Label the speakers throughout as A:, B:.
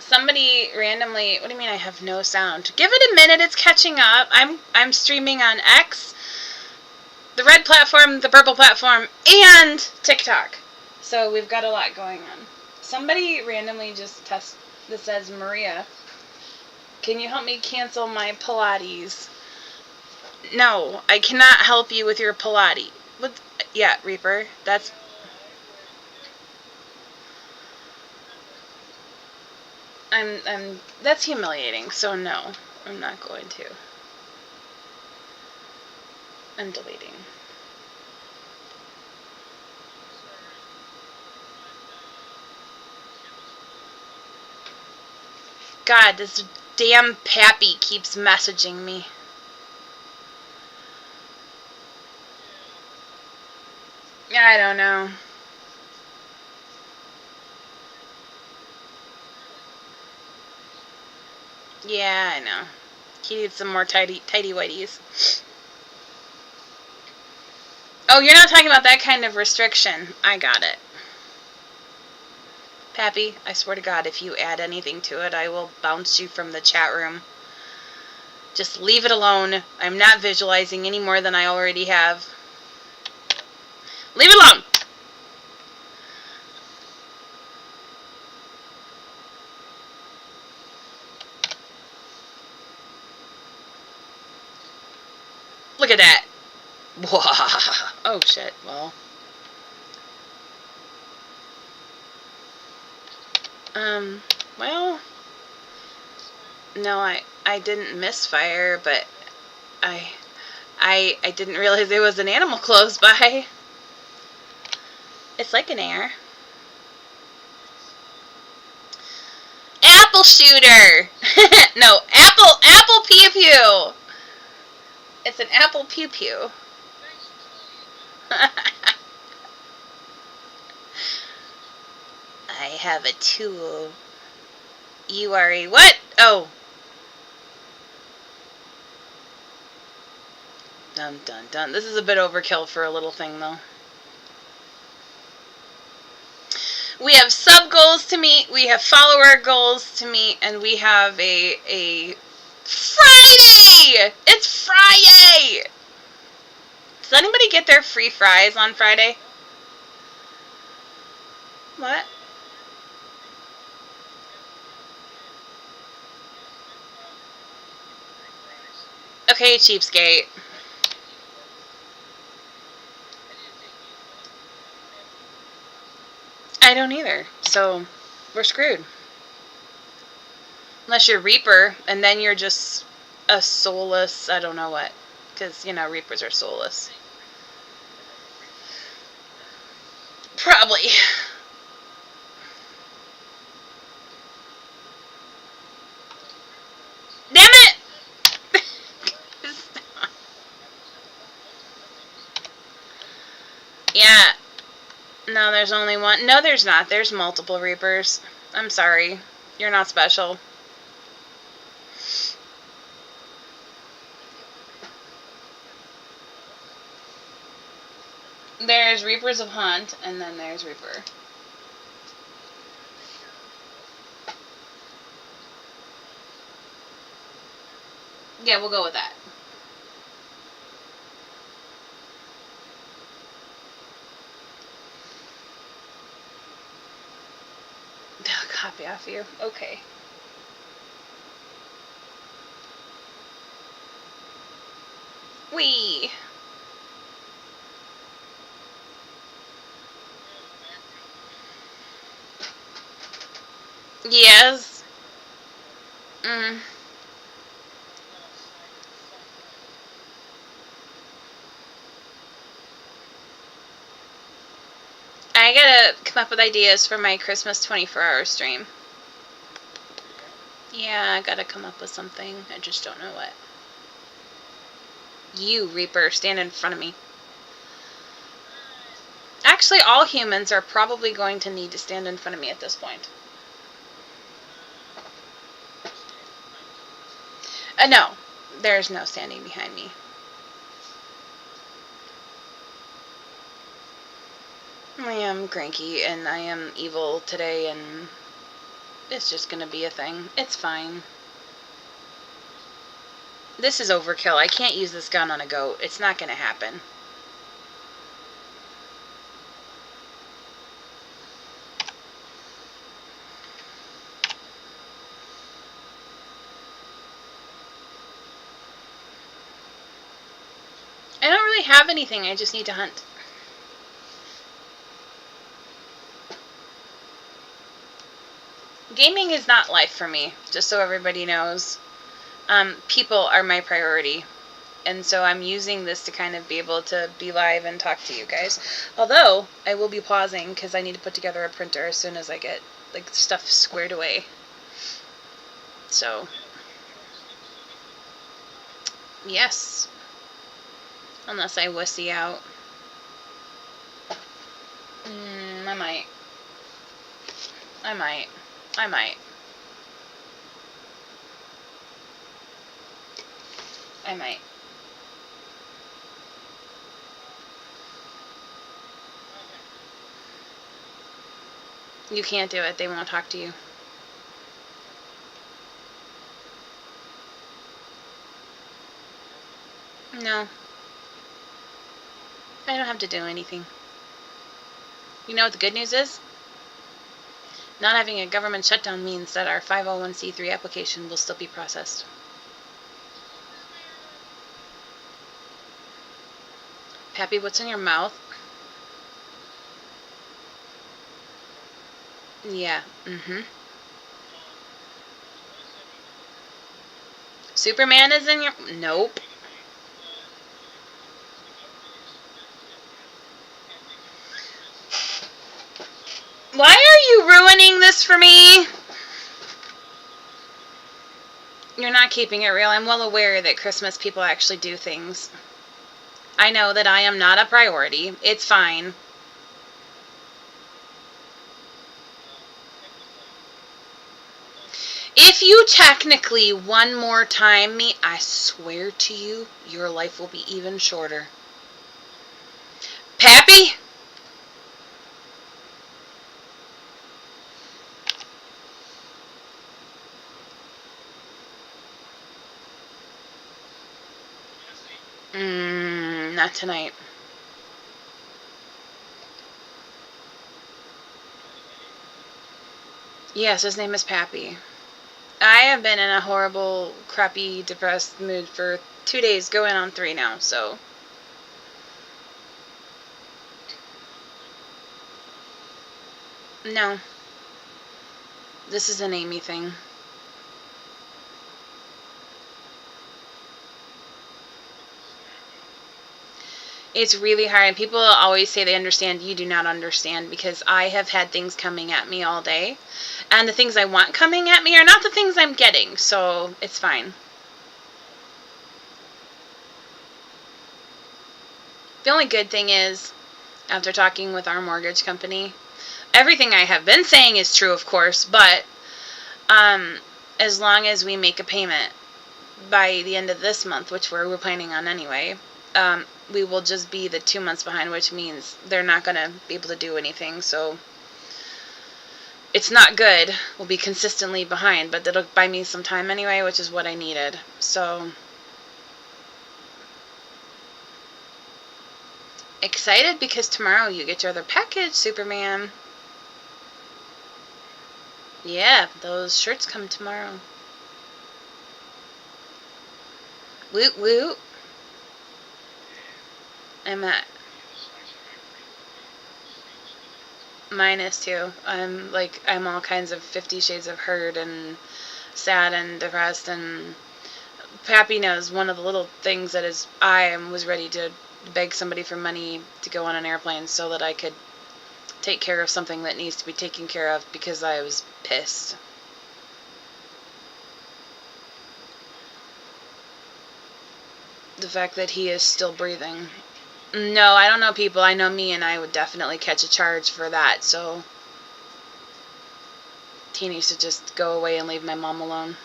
A: Somebody randomly, what do you mean I have no sound? Give it a minute, it's catching up. I'm streaming on X, the red platform, the purple platform, and TikTok. So we've got a lot going on. Somebody randomly just this says, Maria, can you help me cancel my Pilates? No, I cannot help you with your Pilates. What? Yeah, Reaper, that's... that's humiliating, so no, I'm not going to. I'm deleting. God, this damn Pappy keeps messaging me. I don't know. Yeah, I know. He needs some more tidy whities. Oh, you're not talking about that kind of restriction. I got it. Pappy, I swear to God, if you add anything to it, I will bounce you from the chat room. Just leave it alone. I'm not visualizing any more than I already have. Leave it alone! Look at that. Oh, shit. Well. Well. No, I didn't misfire, but I didn't realize there was an animal close by. It's like an air. Apple shooter! No, apple pew pew! It's an apple pew pew. I have a tool. You are a what? Oh. Dun dun dun. This is a bit overkill for a little thing, though. We have sub goals to meet, we have follower goals to meet, and we have a Friday! It's Friday! Does anybody get their free fries on Friday? What? Okay, cheapskate. I don't either, so we're screwed. Unless you're Reaper, and then you're just a soulless, I don't know what. Because, you know, Reapers are soulless. Probably. Damn it! Yeah. No, there's only one. No, there's not. There's multiple Reapers. I'm sorry. You're not special. There's Reapers of Hunt, and then there's Reaper. Yeah, we'll go with that. They'll copy off you. Okay. Wee. Yes. Mm. I gotta come up with ideas for my Christmas 24-hour stream. Yeah, I gotta come up with something. I just don't know what. You, Reaper, stand in front of me. Actually, all humans are probably going to need to stand in front of me at this point. No, there's no standing behind me. I am cranky and I am evil today, and It's just gonna be a thing. It's fine. This is overkill. I can't use this gun on a goat. It's not gonna happen. I don't really have anything. I just need to hunt. Gaming is not life for me, just so everybody knows. People are my priority. And so I'm using this to kind of be able to be live and talk to you guys. Although, I will be pausing because I need to put together a printer as soon as I get, like, stuff squared away. So, yes. Unless I wussy out. I might. I might. I might. I might. You can't do it. They won't talk to you. No. I don't have to do anything. You know what the good news is? Not having a government shutdown means that our 501c3 application will still be processed. Pappy, what's in your mouth? Yeah, Superman is in your... Nope. Why are you ruining this for me? You're not keeping it real. I'm well aware that Christmas people actually do things. I know that I am not a priority. It's fine. If you technically one more time me, I swear to you, your life will be even shorter. Pappy? Not tonight. Yes, his name is Pappy. I have been in a horrible, crappy, depressed mood for 2 days, going on 3 now, so. No. This is an Amy thing. It's really hard. People always say they understand. You do not understand, because I have had things coming at me all day. And the things I want coming at me are not the things I'm getting. So it's fine. The only good thing is, after talking with our mortgage company, everything I have been saying is true, of course. But as long as we make a payment by the end of this month, which we're planning on anyway, we will just be the 2 months behind, which means they're not going to be able to do anything. So it's not good. We'll be consistently behind, but that'll buy me some time anyway, which is what I needed. So excited because tomorrow you get your other package, Superman. Yeah, those shirts come tomorrow. Woot woot. I'm at -2. I'm all kinds of 50 Shades of Hurt and sad and depressed, and Pappy knows one of the little things that is I was ready to beg somebody for money to go on an airplane so that I could take care of something that needs to be taken care of because I was pissed. The fact that he is still breathing. No, I don't know people. I know me, and I would definitely catch a charge for that, so he needs to just go away and leave my mom alone.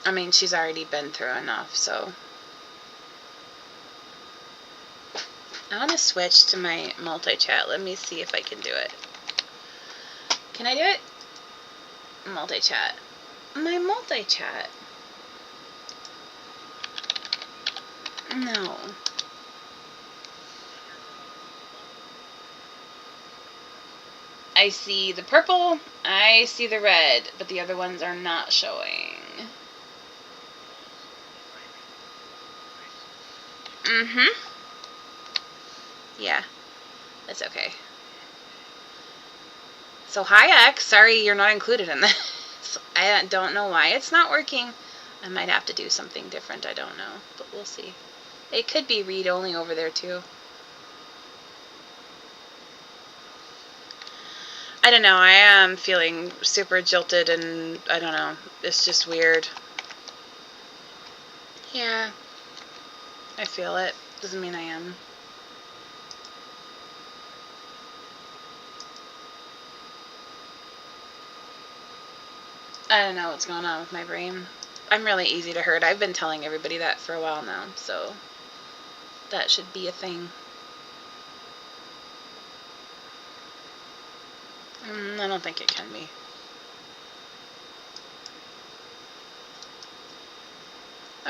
A: I mean, she's already been through enough, so. I want to switch to my multi-chat. Let me see if I can do it. Can I do it? Multi-chat. My multi-chat. No. I see the purple, I see the red, but the other ones are not showing. Yeah, that's okay. So hi X, sorry you're not included in this. I don't know why it's not working. I might have to do something different, I don't know, but we'll see. It could be read only over there too. I don't know, I am feeling super jilted and I don't know, it's just weird. Yeah, I feel it. Doesn't mean I am. I don't know what's going on with my brain. I'm really easy to hurt. I've been telling everybody that for a while now, so that should be a thing. I don't think it can be.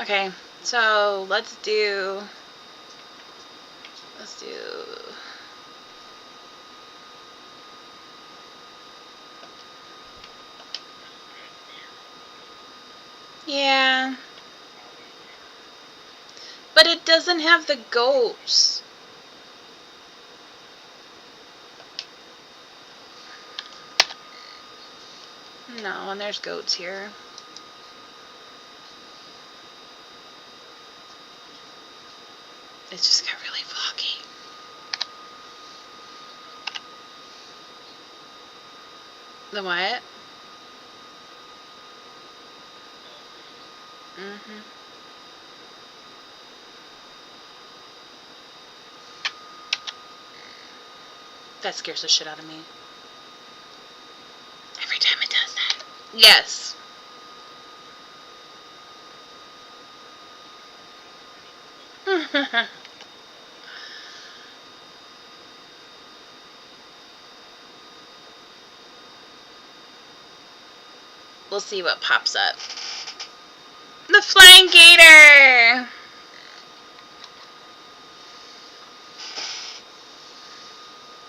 A: Okay, so let's do... Yeah. But it doesn't have the goats. No, and there's goats here. It just got really foggy. The what? That scares the shit out of me. Every time it does that. Yes. We'll see what pops up. The flying gator!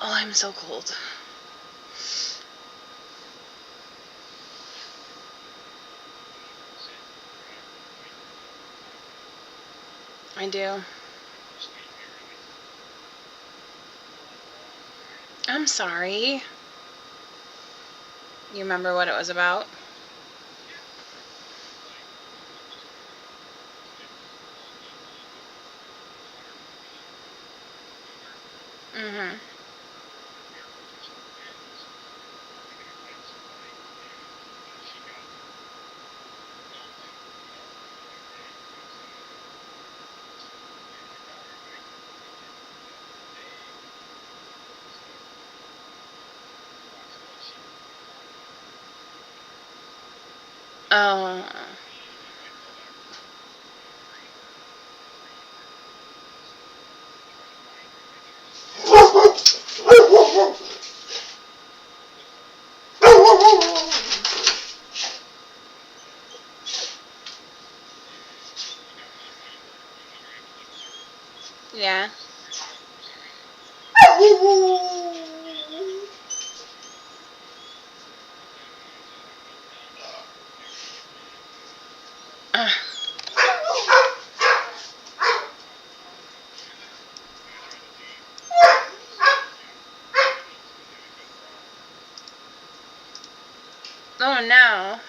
A: Oh, I'm so cold. I do. I'm sorry. You remember what it was about? Oh. Yeah. Oh no.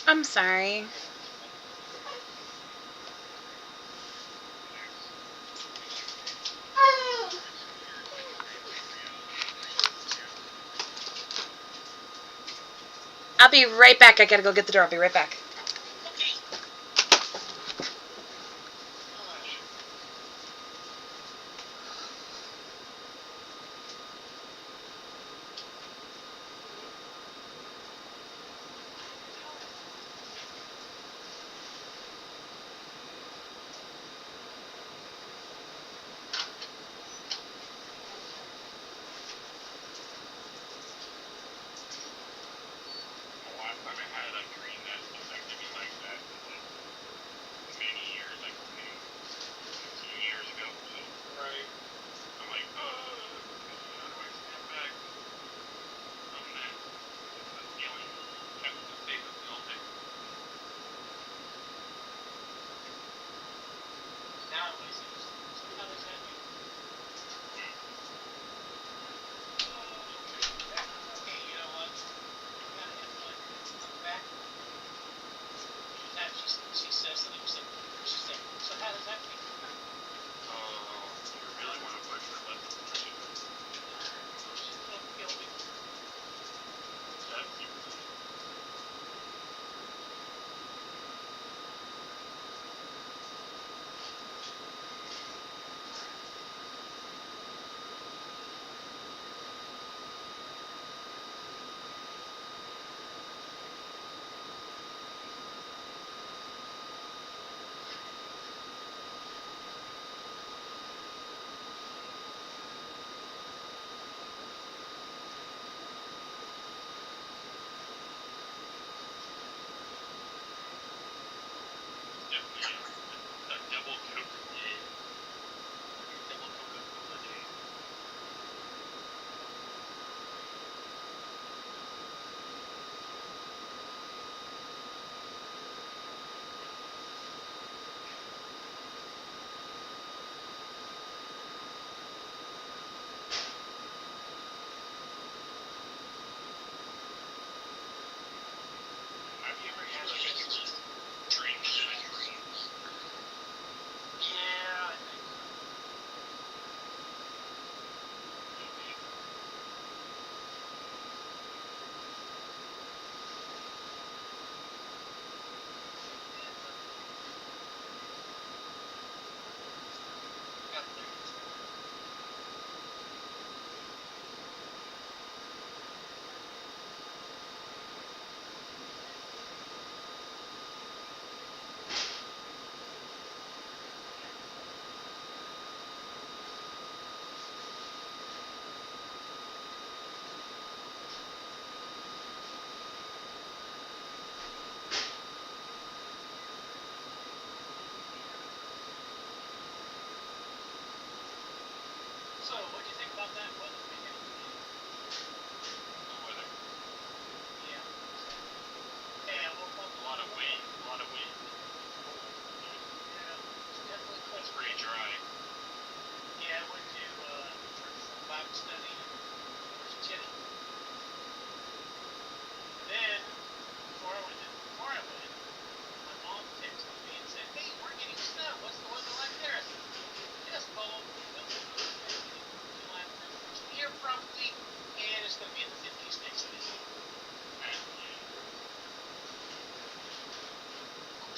A: I'm sorry. I'll be right back. I gotta go get the door. I'll be right back.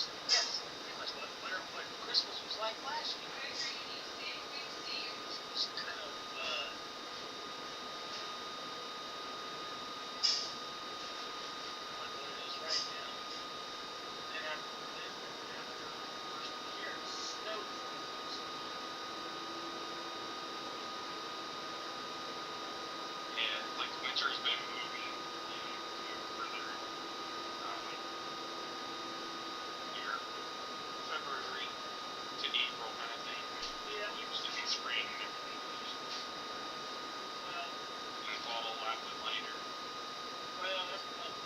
B: Yes, pretty much what Christmas was like last year. It's kind of like what it is right now. Then after first of the year, it snowed for most of the month.
C: And like winter's been moving, further here, February to April kind of thing.
B: Yeah.
C: It used to be spring and everything.
B: Well,
C: And the fall a lot bit later.
B: well, that's probably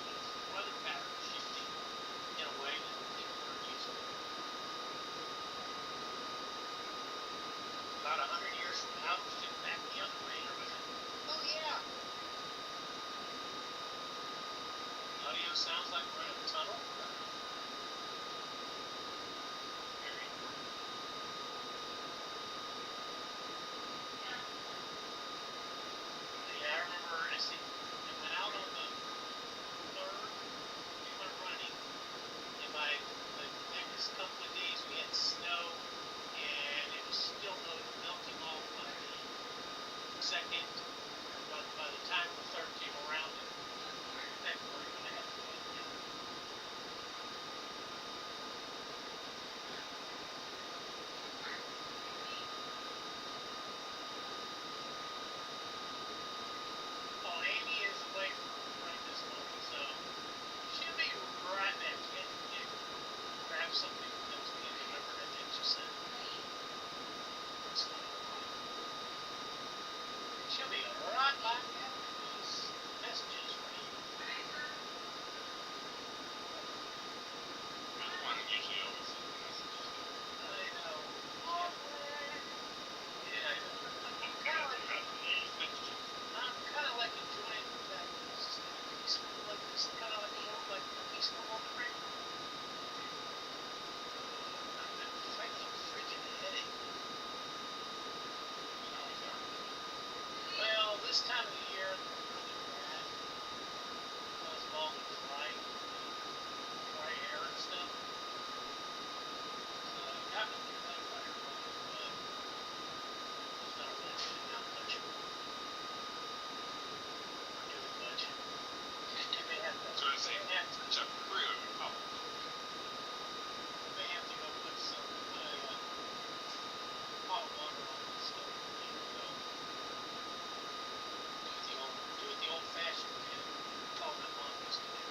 B: the weather pattern shifting in a way that people aren't used to. About 100 years from now, it'll shift back the other way. Oh yeah. Audio sounds like we're in a tunnel.
C: Very important.
B: Yeah, I remember it went out on the 3rd, we went running, and by the next couple of days we had snow, and it was still melting off by the 2nd, but by the time the 3rd came around in February, when I had to find it. Well, Amy is away right this moment, so she'll be right back. She had to grab something that was being delivered, I think she said. She'll be right back after these messages for you.
C: You're the one that usually always sends the messages.
B: I know. Yeah, I know. I'm kind of like enjoying the fact that it's just kind of peaceful, like this, kind of like a little, like a peaceful moment right now. I've been fighting a freaking headache. Well, this time of the year, they're really bad. Because of all the dry air and stuff. So I've got to get that fire going, but it's not really doing that much. Or doing much. They may have to.
C: So to say, such a really couple.
B: They have to go put some hot water on the stove. Do it the old-fashioned way. Call my mom used to do.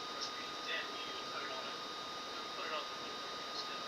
B: Of course, then you would put it on the woodwork instead.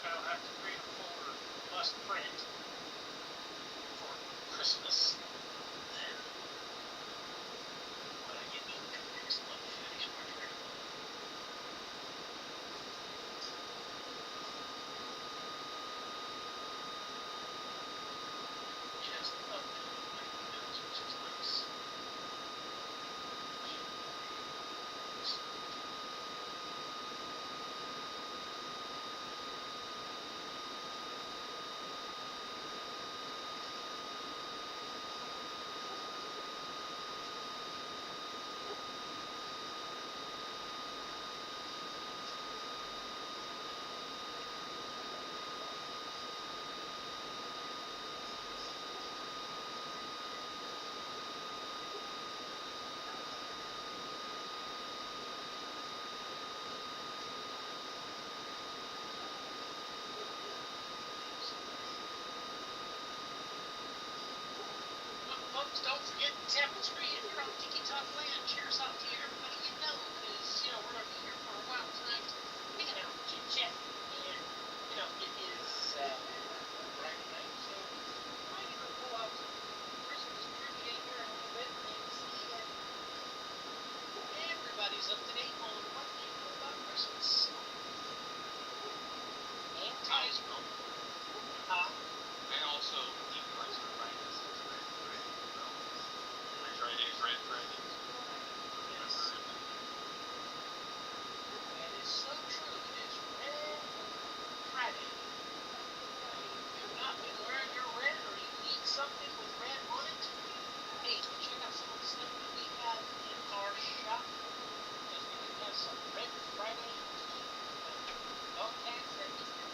B: I'll have to create a folder must print for Christmas. Then when I get income next month, finish my training. Just up to my emails, which is nice. Don't forget Tappers Free. If you're on Tiki Talk Land, cheers out to everybody you know, because, you know, we're going to be here for a while tonight, hanging out, chit-chat, and, you know, it is Friday night, so might even pull out some Christmas trivia here in a little bit and see if everybody's up to date on what they know about Christmas. And Kaiser.
C: And also, Ethan likes to remind us it's Red Friday. So, every Friday is Red Friday.
B: Yes. That is so true. It is Red Friday. If you've not been wearing your red or you need something with red on it, hey, check out some of the stuff that we have in our shop. Because we do have some Red Friday dog tags that you can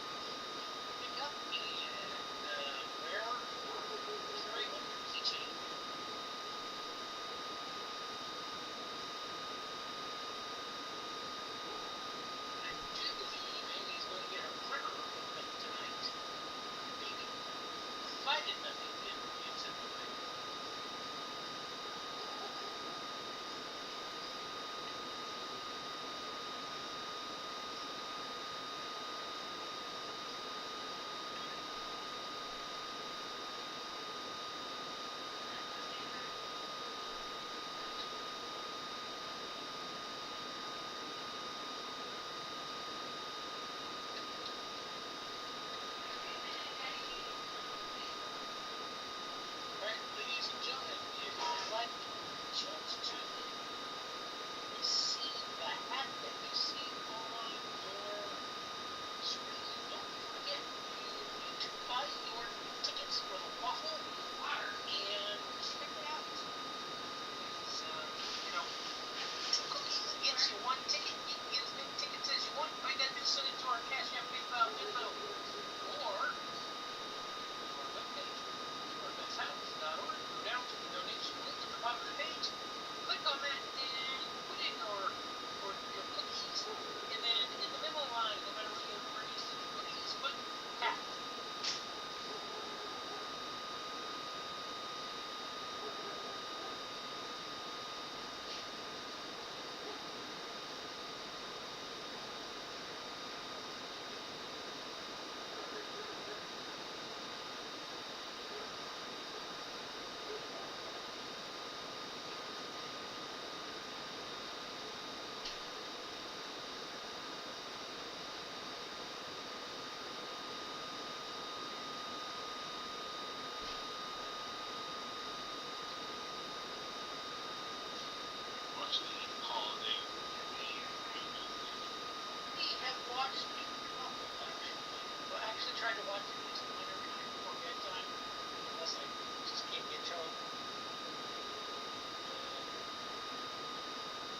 B: pick up and wear or carry on your keychain. I do believe Amy's going to get her printer open tonight. Maybe. If I did nothing, it's in the way. Alright, ladies and gentlemen, if you would like a chance to receive the hat that you see on your screen, don't forget you need to buy your tickets for the waffle and check it out. It's, you know, 2 cookies gets you 1 ticket. You can get as many tickets as you want. All you gotta do is send it to our Cash App, PayPal, Venmo, or our webpage, TheHunt.org. Go down to the donation link at the bottom of the page. Click on that and put in your cookies. And then in the memo line, no matter where you send your cookies, put hat.
C: Watch the holiday movie.
B: We have watched a couple, actually. Well, I actually tried to watch it this winter time before bedtime, unless I just can't get home.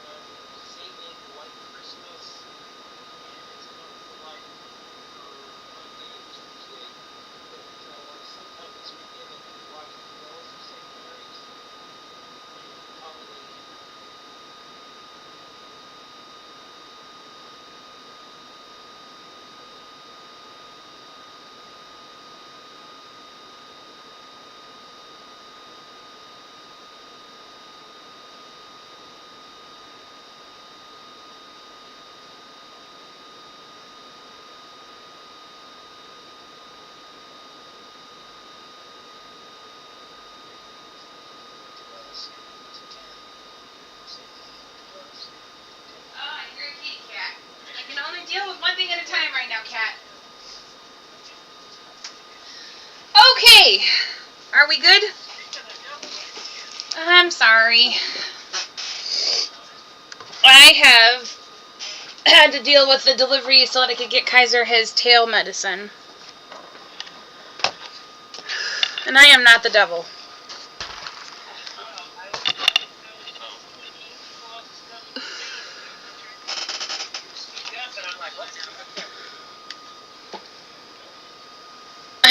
B: I'm saving White Christmas, and it's going to feel like for Monday and Tuesday, but sometime this weekend I'm going to be watching the Bells of St. Mary's holiday.
A: Oh, you're a kitty cat. I can only deal with one thing at a time right now, cat. Okay. Are we good? I'm sorry. I have had to deal with the delivery so that I could get Kaiser his tail medicine. And I am not the devil.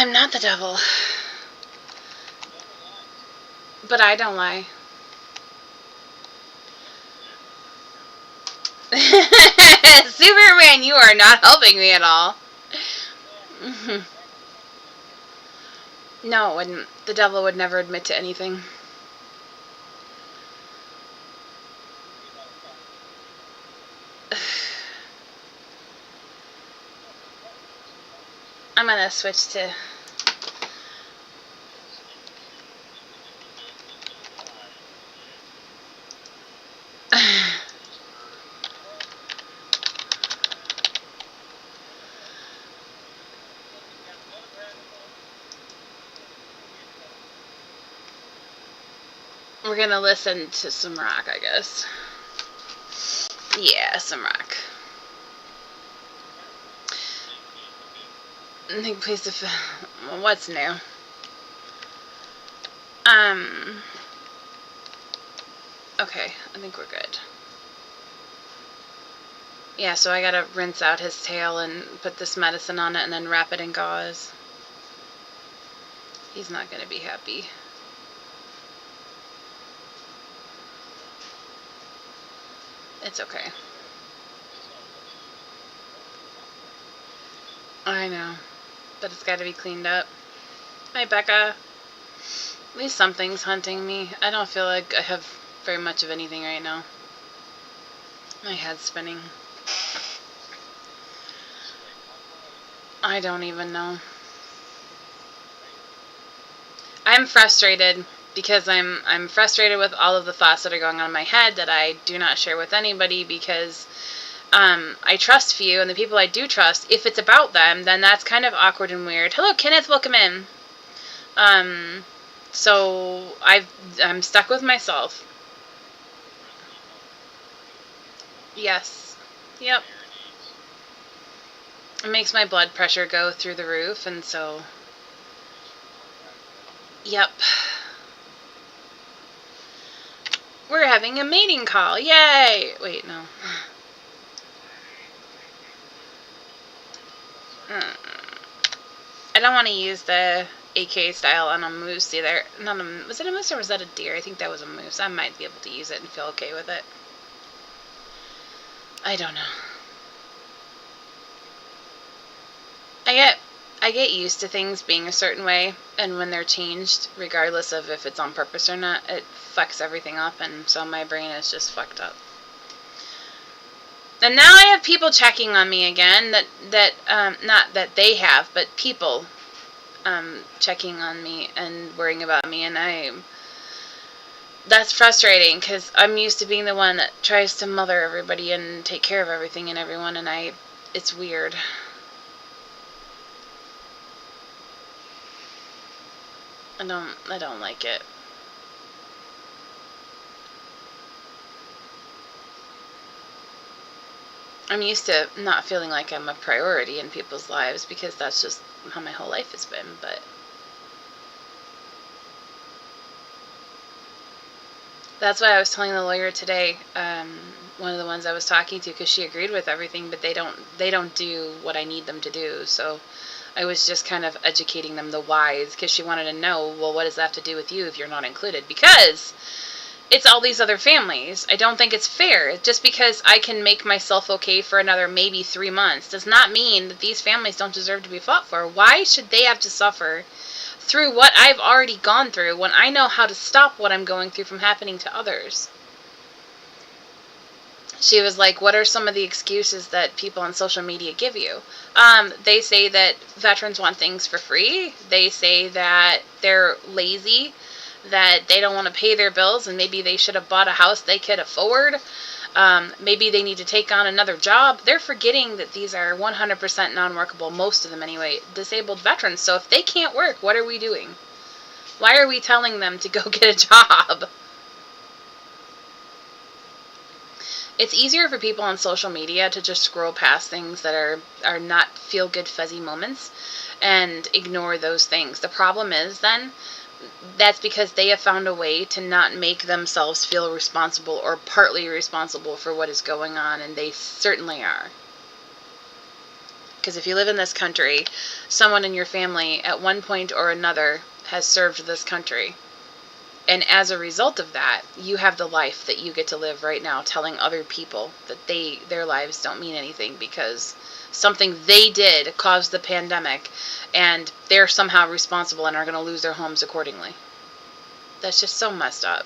A: I'm not the devil. But I don't lie. Superman, you are not helping me at all. No, it wouldn't. The devil would never admit to anything. gonna switch to. We're gonna listen to some rock, I guess. Yeah, some rock. I think please what's new? Okay, I think we're good. Yeah, so I gotta rinse out his tail and put this medicine on it and then wrap it in gauze. He's not gonna be happy. It's okay. I know, but it's gotta be cleaned up. Hi, Becca. At least something's hunting me. I don't feel like I have very much of anything right now. My head's spinning. I don't even know. I'm frustrated because I'm frustrated with all of the thoughts that are going on in my head that I do not share with anybody because I trust few, and the people I do trust, if it's about them, then that's kind of awkward and weird. Hello, Kenneth. Welcome in. So I'm stuck with myself. Yes. Yep. It makes my blood pressure go through the roof, and so. Yep. We're having a mating call. Yay! Wait, no. I don't want to use the AK style on a moose either. Was it a moose or was that a deer? I think that was a moose. I might be able to use it and feel okay with it. I don't know. I get used to things being a certain way, and when they're changed, regardless of if it's on purpose or not, it fucks everything up, and so my brain is just fucked up. And now I have people checking on me again, not that they have, but people checking on me and worrying about me, and that's frustrating, because I'm used to being the one that tries to mother everybody and take care of everything and everyone, and it's weird. I don't like it. I'm used to not feeling like I'm a priority in people's lives because that's just how my whole life has been, but that's why I was telling the lawyer today, one of the ones I was talking to, because she agreed with everything, but they don't do what I need them to do, so I was just kind of educating them the whys, because she wanted to know, well, what does that have to do with you if you're not included? Because it's all these other families. I don't think it's fair. Just because I can make myself okay for another maybe 3 months does not mean that these families don't deserve to be fought for. Why should they have to suffer through what I've already gone through when I know how to stop what I'm going through from happening to others? She was like, what are some of the excuses that people on social media give you? They say that veterans want things for free. They say that they're lazy, that they don't want to pay their bills, and maybe they should have bought a house they could afford. Maybe they need to take on another job. They're forgetting that these are 100% non-workable, most of them anyway, disabled veterans. So if they can't work, what are we doing? Why are we telling them to go get a job? It's easier for people on social media to just scroll past things that are not feel-good fuzzy moments and ignore those things. The problem is then that's because they have found a way to not make themselves feel responsible or partly responsible for what is going on, and they certainly are. Because if you live in this country, someone in your family at one point or another has served this country. And as a result of that, you have the life that you get to live right now, telling other people that their lives don't mean anything because something they did caused the pandemic, and they're somehow responsible and are going to lose their homes accordingly. That's just so messed up.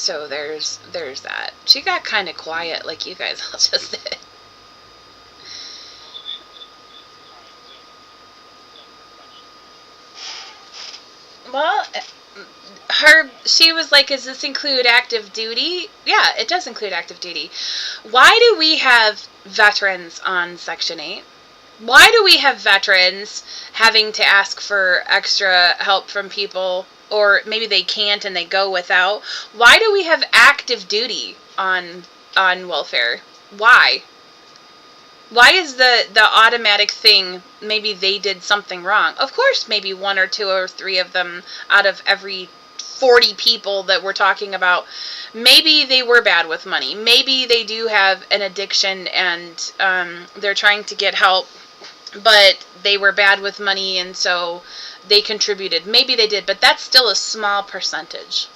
A: So there's that. She got kind of quiet, like you guys all just did. Well, she was like, "Does this include active duty?" Yeah, it does include active duty. Why do we have veterans on Section 8? Why do we have veterans having to ask for extra help from people, or maybe they can't and they go without? Why do we have active duty on welfare? Why? Why is the automatic thing, maybe they did something wrong? Of course, maybe one or two or three of them out of every 40 people that we're talking about, maybe they were bad with money. Maybe they do have an addiction and they're trying to get help, but they were bad with money and so they contributed. Maybe they did, but that's still a small percentage.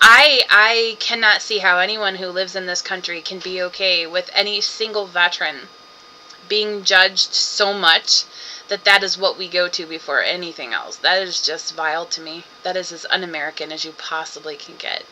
A: I cannot see how anyone who lives in this country can be okay with any single veteran being judged so much that is what we go to before anything else. That is just vile to me. That is as un-American as you possibly can get.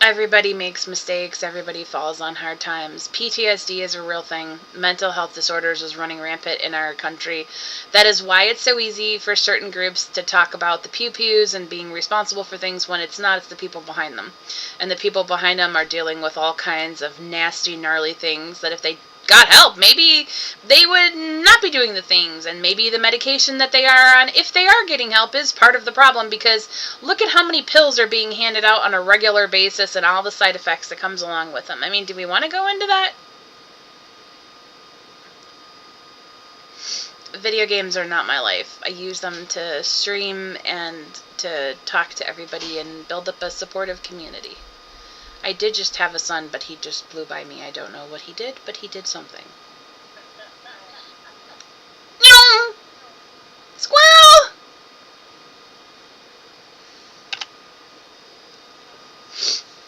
A: Everybody makes mistakes. Everybody falls on hard times. PTSD is a real thing. Mental health disorders is running rampant in our country. That is why it's so easy for certain groups to talk about the pew-pews and being responsible for things when it's not. It's the people behind them. And the people behind them are dealing with all kinds of nasty, gnarly things that if they got help, maybe they would not be doing the things, and maybe the medication that they are on, if they are getting help, is part of the problem, because look at how many pills are being handed out on a regular basis and all the side effects that comes along with them. I mean, do we want to go into that? Video games are not my life. I use them to stream and to talk to everybody and build up a supportive community. I did just have a son, but he just blew by me. I don't know what he did, but he did something. No! Squirrel!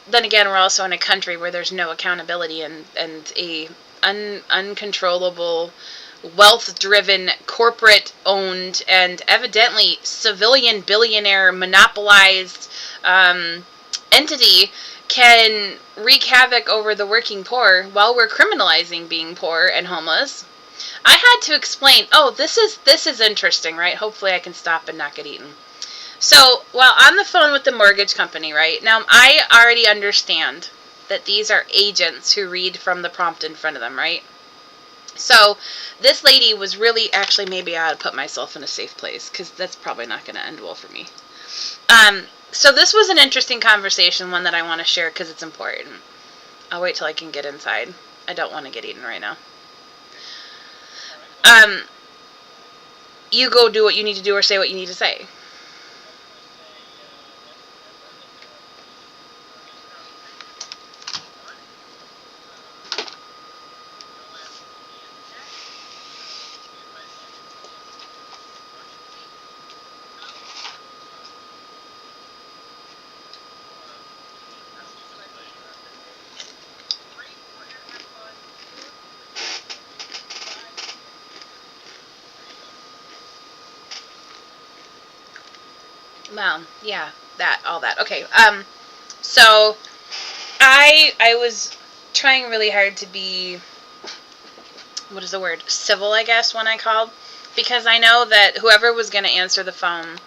A: Then again, we're also in a country where there's no accountability and a uncontrollable, wealth-driven, corporate-owned, and evidently civilian billionaire monopolized entity can wreak havoc over the working poor while we're criminalizing being poor and homeless. I had to explain, oh, this is interesting, right? Hopefully I can stop and not get eaten. So, while on the phone with the mortgage company, right? Now, I already understand that these are agents who read from the prompt in front of them, right? So, this lady was really, actually, maybe I ought to put myself in a safe place, because that's probably not going to end well for me. So this was an interesting conversation, one that I want to share because it's important. I'll wait till I can get inside. I don't want to get eaten right now. You go do what you need to do or say what you need to say. Well, yeah, all that. Okay, so I was trying really hard to be, what is the word, civil, I guess, when I called, because I know that whoever was going to answer the phone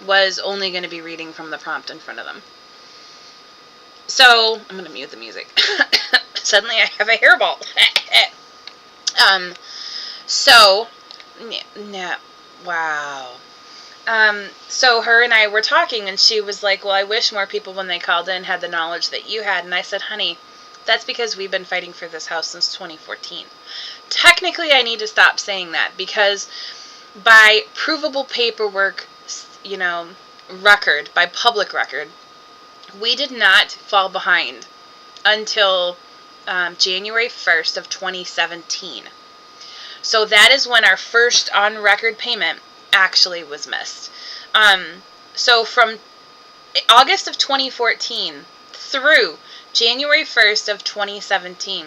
A: was only going to be reading from the prompt in front of them. So, I'm going to mute the music. Suddenly I have a hairball. Wow. So her and I were talking, and she was like, well, I wish more people when they called in had the knowledge that you had. And I said, honey, that's because we've been fighting for this house since 2014. Technically, I need to stop saying that, because by provable paperwork, record, by public record, we did not fall behind until January 1st of 2017. So that is when our first on-record payment actually was missed. So from August of 2014 through January 1st of 2017,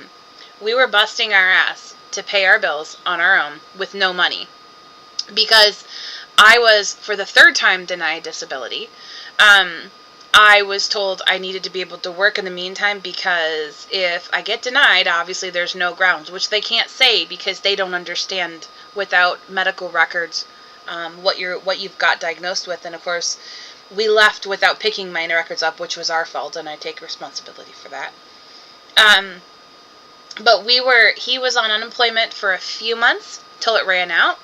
A: we were busting our ass to pay our bills on our own with no money. because I was, for the third time, denied disability. I was told I needed to be able to work in the meantime, because if I get denied, obviously there's no grounds, which they can't say because they don't understand without medical records what you've got diagnosed with. And of course, we left without picking my records up, which was our fault, and I take responsibility for that. But he was on unemployment for a few months till it ran out,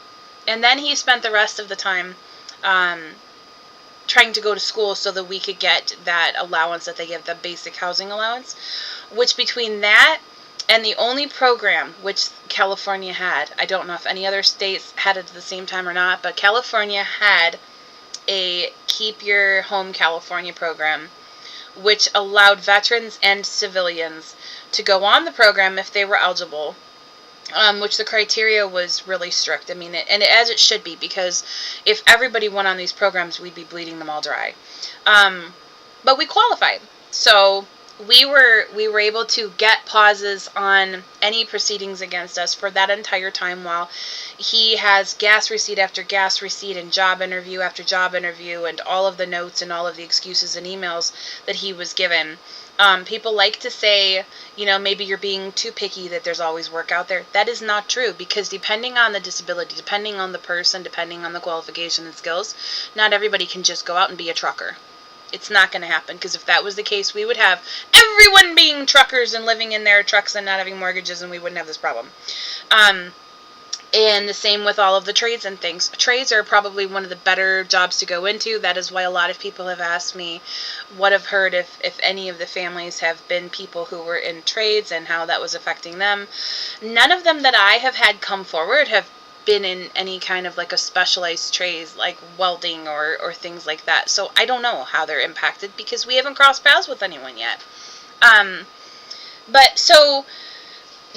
A: and then he spent the rest of the time trying to go to school so that we could get that allowance that they give, the basic housing allowance, which between that and the only program which California had, I don't know if any other states had it at the same time or not, but California had a Keep Your Home California program, which allowed veterans and civilians to go on the program if they were eligible, which the criteria was really strict. I mean, as it should be, because if everybody went on these programs, we'd be bleeding them all dry. But we qualified, so we were able to get pauses on any proceedings against us for that entire time, while he has gas receipt after gas receipt and job interview after job interview and all of the notes and all of the excuses and emails that he was given. People like to say, maybe you're being too picky, that there's always work out there. That is not true, because depending on the disability, depending on the person, depending on the qualification and skills, not everybody can just go out and be a trucker. It's not going to happen, because if that was the case, we would have everyone being truckers and living in their trucks and not having mortgages, and we wouldn't have this problem. And the same with all of the trades and things. Trades are probably one of the better jobs to go into. That is why a lot of people have asked me what I've heard if any of the families have been people who were in trades and how that was affecting them. None of them that I have had come forward have been in any kind of like a specialized trade like welding or things like that. So I don't know how they're impacted, because we haven't crossed paths with anyone yet. But so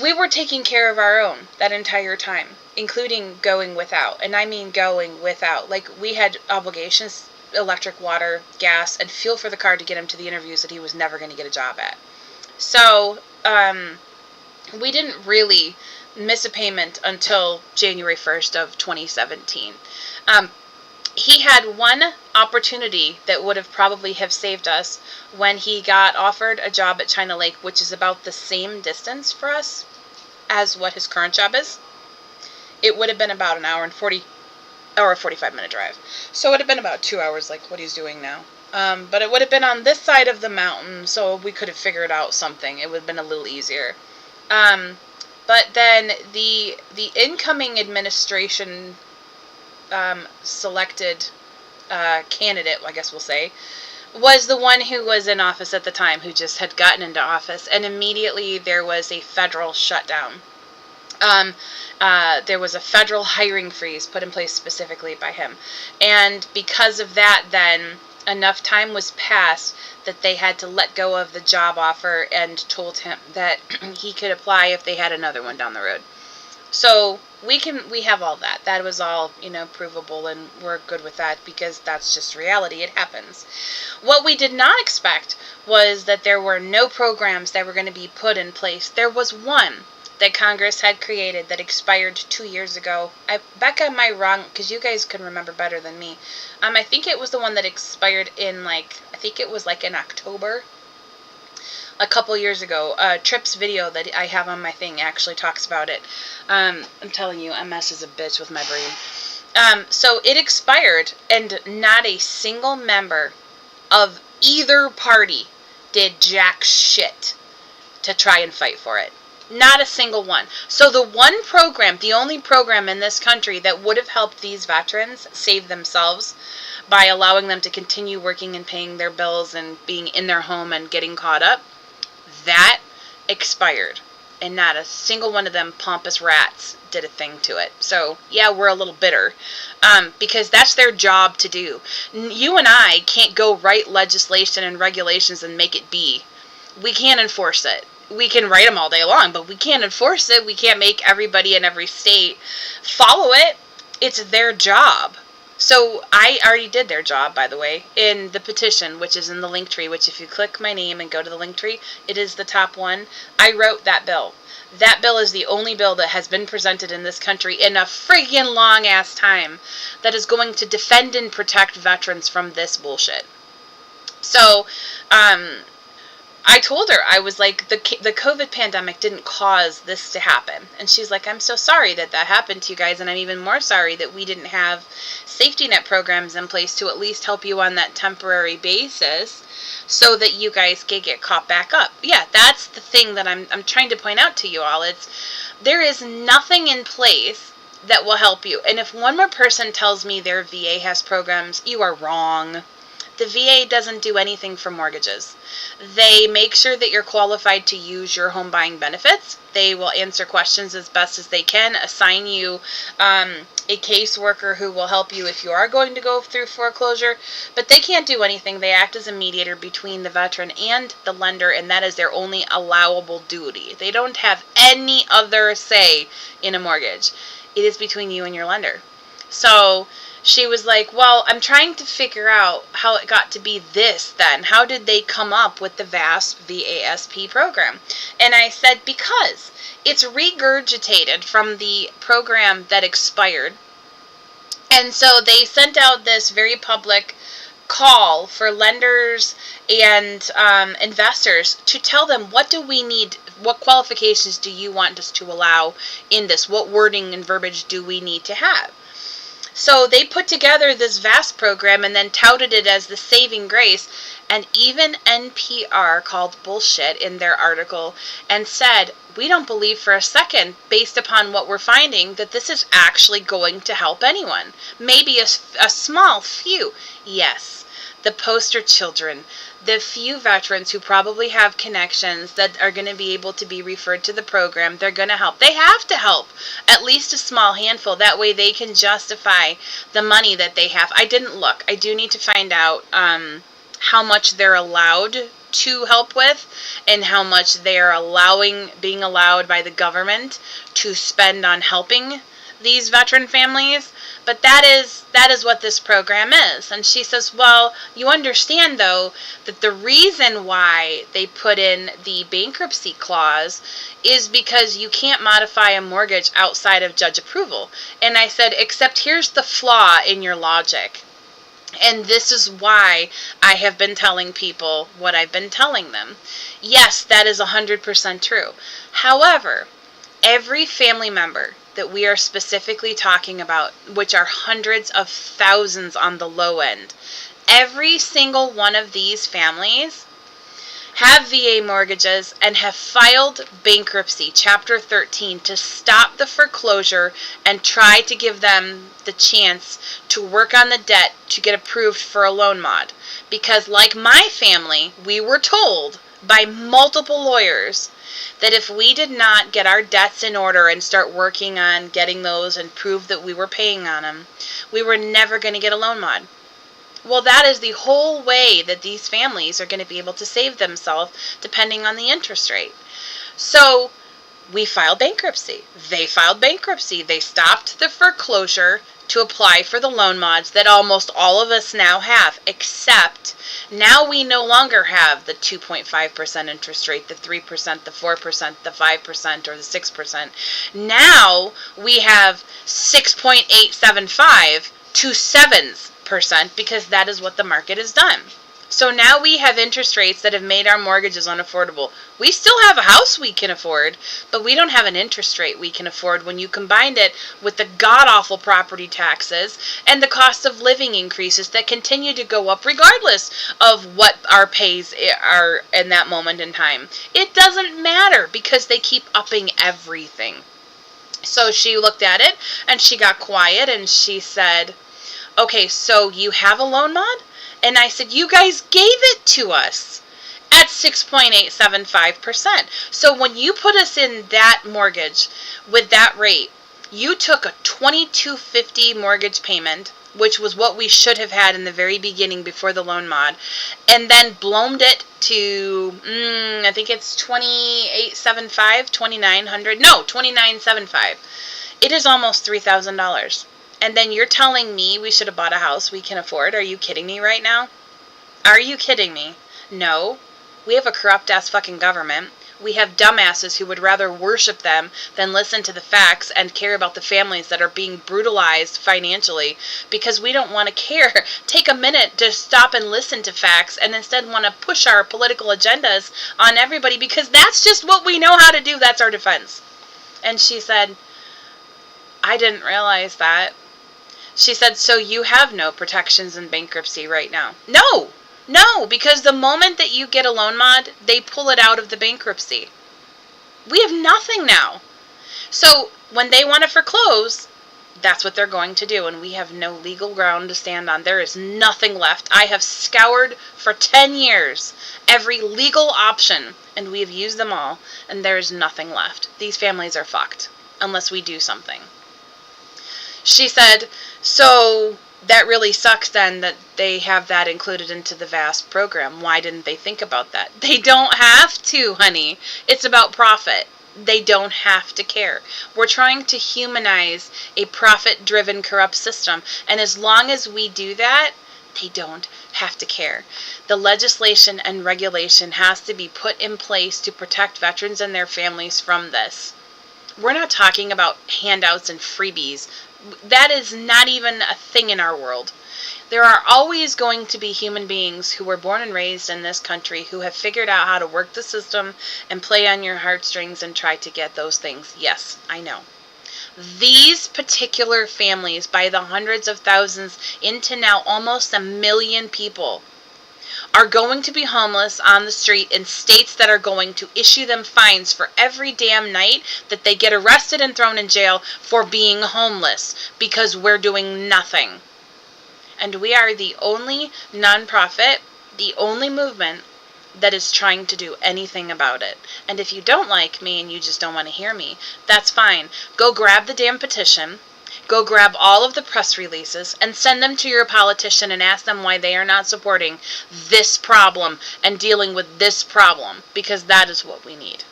A: we were taking care of our own that entire time, including going without. And I mean going without. Like, we had obligations, electric, water, gas, and fuel for the car to get him to the interviews that he was never going to get a job at. So, we didn't really miss a payment until January 1st of 2017. He had one opportunity that would have probably have saved us when he got offered a job at China Lake, which is about the same distance for us as what his current job is. It would have been about an hour and 45-minute drive. So it would have been about 2 hours, like what he's doing now. But it would have been on this side of the mountain, so we could have figured out something. It would have been a little easier. But then the incoming administration selected candidate, I guess we'll say, was the one who was in office at the time, who just had gotten into office, and immediately there was a federal shutdown. There was a federal hiring freeze put in place specifically by him, and because of that, then enough time was passed that they had to let go of the job offer and told him that he could apply if they had another one down the road. So we have all that. That was all, provable, and we're good with that, because that's just reality. It happens. What we did not expect was that there were no programs that were going to be put in place. There was one that Congress had created that expired 2 years ago. Becca, am I wrong? Because you guys can remember better than me. I think it was the one that expired in, I think it was in October. A couple years ago. Tripp's video that I have on my thing actually talks about it. I'm telling you, MS is a bitch with my brain. So it expired, and not a single member of either party did jack shit to try and fight for it. Not a single one. So the one program, the only program in this country that would have helped these veterans save themselves by allowing them to continue working and paying their bills and being in their home and getting caught up, that expired. And not a single one of them pompous rats did a thing to it. So, yeah, we're a little bitter. Because that's their job to do. You and I can't go write legislation and regulations and make it be. We can't enforce it. We can write them all day long, but we can't enforce it. We can't make everybody in every state follow it. It's their job. So I already did their job, by the way, in the petition, which is in the link tree, which if you click my name and go to the link tree, it is the top one. I wrote that bill. That bill is the only bill that has been presented in this country in a friggin' long ass time that is going to defend and protect veterans from this bullshit. So, I told her, I was like, the COVID pandemic didn't cause this to happen. And she's like, I'm so sorry that happened to you guys, and I'm even more sorry that we didn't have safety net programs in place to at least help you on that temporary basis so that you guys could get caught back up. Yeah, that's the thing that I'm trying to point out to you all. There is nothing in place that will help you. And if one more person tells me their VA has programs, you are wrong. The VA doesn't do anything for mortgages. They make sure that you're qualified to use your home buying benefits. They will answer questions as best as they can, assign you a caseworker who will help you if you are going to go through foreclosure, but they can't do anything. They act as a mediator between the veteran and the lender, and that is their only allowable duty. They don't have any other say in a mortgage. It is between you and your lender. So she was like, well, I'm trying to figure out how it got to be this then. How did they come up with the VASP program? And I said, because it's regurgitated from the program that expired. And so they sent out this very public call for lenders and investors to tell them, what do we need, what qualifications do you want us to allow in this, what wording and verbiage do we need to have. So they put together this VASP program and then touted it as the saving grace, and even NPR called bullshit in their article and said, we don't believe for a second, based upon what we're finding, that this is actually going to help anyone. Maybe a small few. Yes, the poster children, the few veterans who probably have connections that are going to be able to be referred to the program, they're going to help. They have to help at least a small handful. That way they can justify the money that they have. I didn't look. I do need to find out how much they're allowed to help with and how much they are being allowed by the government to spend on helping these veteran families. But that is what this program is. And she says, well, you understand, though, that the reason why they put in the bankruptcy clause is because you can't modify a mortgage outside of judge approval. And I said, except here's the flaw in your logic. And this is why I have been telling people what I've been telling them. Yes, that is 100% true. However, every family member that we are specifically talking about, which are hundreds of thousands on the low end, every single one of these families have VA mortgages and have filed bankruptcy, Chapter 13, to stop the foreclosure and try to give them the chance to work on the debt to get approved for a loan mod. Because like my family, we were told by multiple lawyers that if we did not get our debts in order and start working on getting those and prove that we were paying on them, we were never going to get a loan mod. Well, that is the whole way that these families are going to be able to save themselves, depending on the interest rate. So we filed bankruptcy. They filed bankruptcy. They stopped the foreclosure to apply for the loan mods that almost all of us now have, except now we no longer have the 2.5% interest rate, the 3%, the 4%, the 5%, or the 6%. Now we have 6.875 to 7%, because that is what the market has done. So now we have interest rates that have made our mortgages unaffordable. We still have a house we can afford, but we don't have an interest rate we can afford when you combine it with the god-awful property taxes and the cost of living increases that continue to go up regardless of what our pays are in that moment in time. It doesn't matter because they keep upping everything. So she looked at it and she got quiet and she said, okay, so you have a loan mod? And I said, you guys gave it to us at 6.875%. So when you put us in that mortgage with that rate, you took a $2,250 mortgage payment, which was what we should have had in the very beginning before the loan mod, and then bloomed it to, I think it's $2,875, $2,900, no, $2,975. It is almost $3,000. And then you're telling me we should have bought a house we can afford? Are you kidding me right now? Are you kidding me? No. We have a corrupt-ass fucking government. We have dumbasses who would rather worship them than listen to the facts and care about the families that are being brutalized financially because we don't want to care. Take a minute to stop and listen to facts and instead want to push our political agendas on everybody because that's just what we know how to do. That's our defense. And she said, I didn't realize that. She said, so you have no protections in bankruptcy right now? No, because the moment that you get a loan mod, they pull it out of the bankruptcy. We have nothing now. So when they want to foreclose, that's what they're going to do, and we have no legal ground to stand on. There is nothing left. I have scoured for 10 years every legal option, and we have used them all, and there is nothing left. These families are fucked unless we do something. She said, so that really sucks then that they have that included into the VASP program. Why didn't they think about that? They don't have to, honey. It's about profit. They don't have to care. We're trying to humanize a profit-driven, corrupt system. And as long as we do that, they don't have to care. The legislation and regulation has to be put in place to protect veterans and their families from this. We're not talking about handouts and freebies. That is not even a thing in our world. There are always going to be human beings who were born and raised in this country who have figured out how to work the system and play on your heartstrings and try to get those things. Yes, I know. These particular families, by the hundreds of thousands into now almost 1 million people, are going to be homeless on the street in states that are going to issue them fines for every damn night that they get arrested and thrown in jail for being homeless because we're doing nothing. And we are the only nonprofit, the only movement that is trying to do anything about it. And if you don't like me and you just don't want to hear me, that's fine. Go grab the damn petition. Go grab all of the press releases and send them to your politician and ask them why they are not supporting this problem and dealing with this problem, because that is what we need.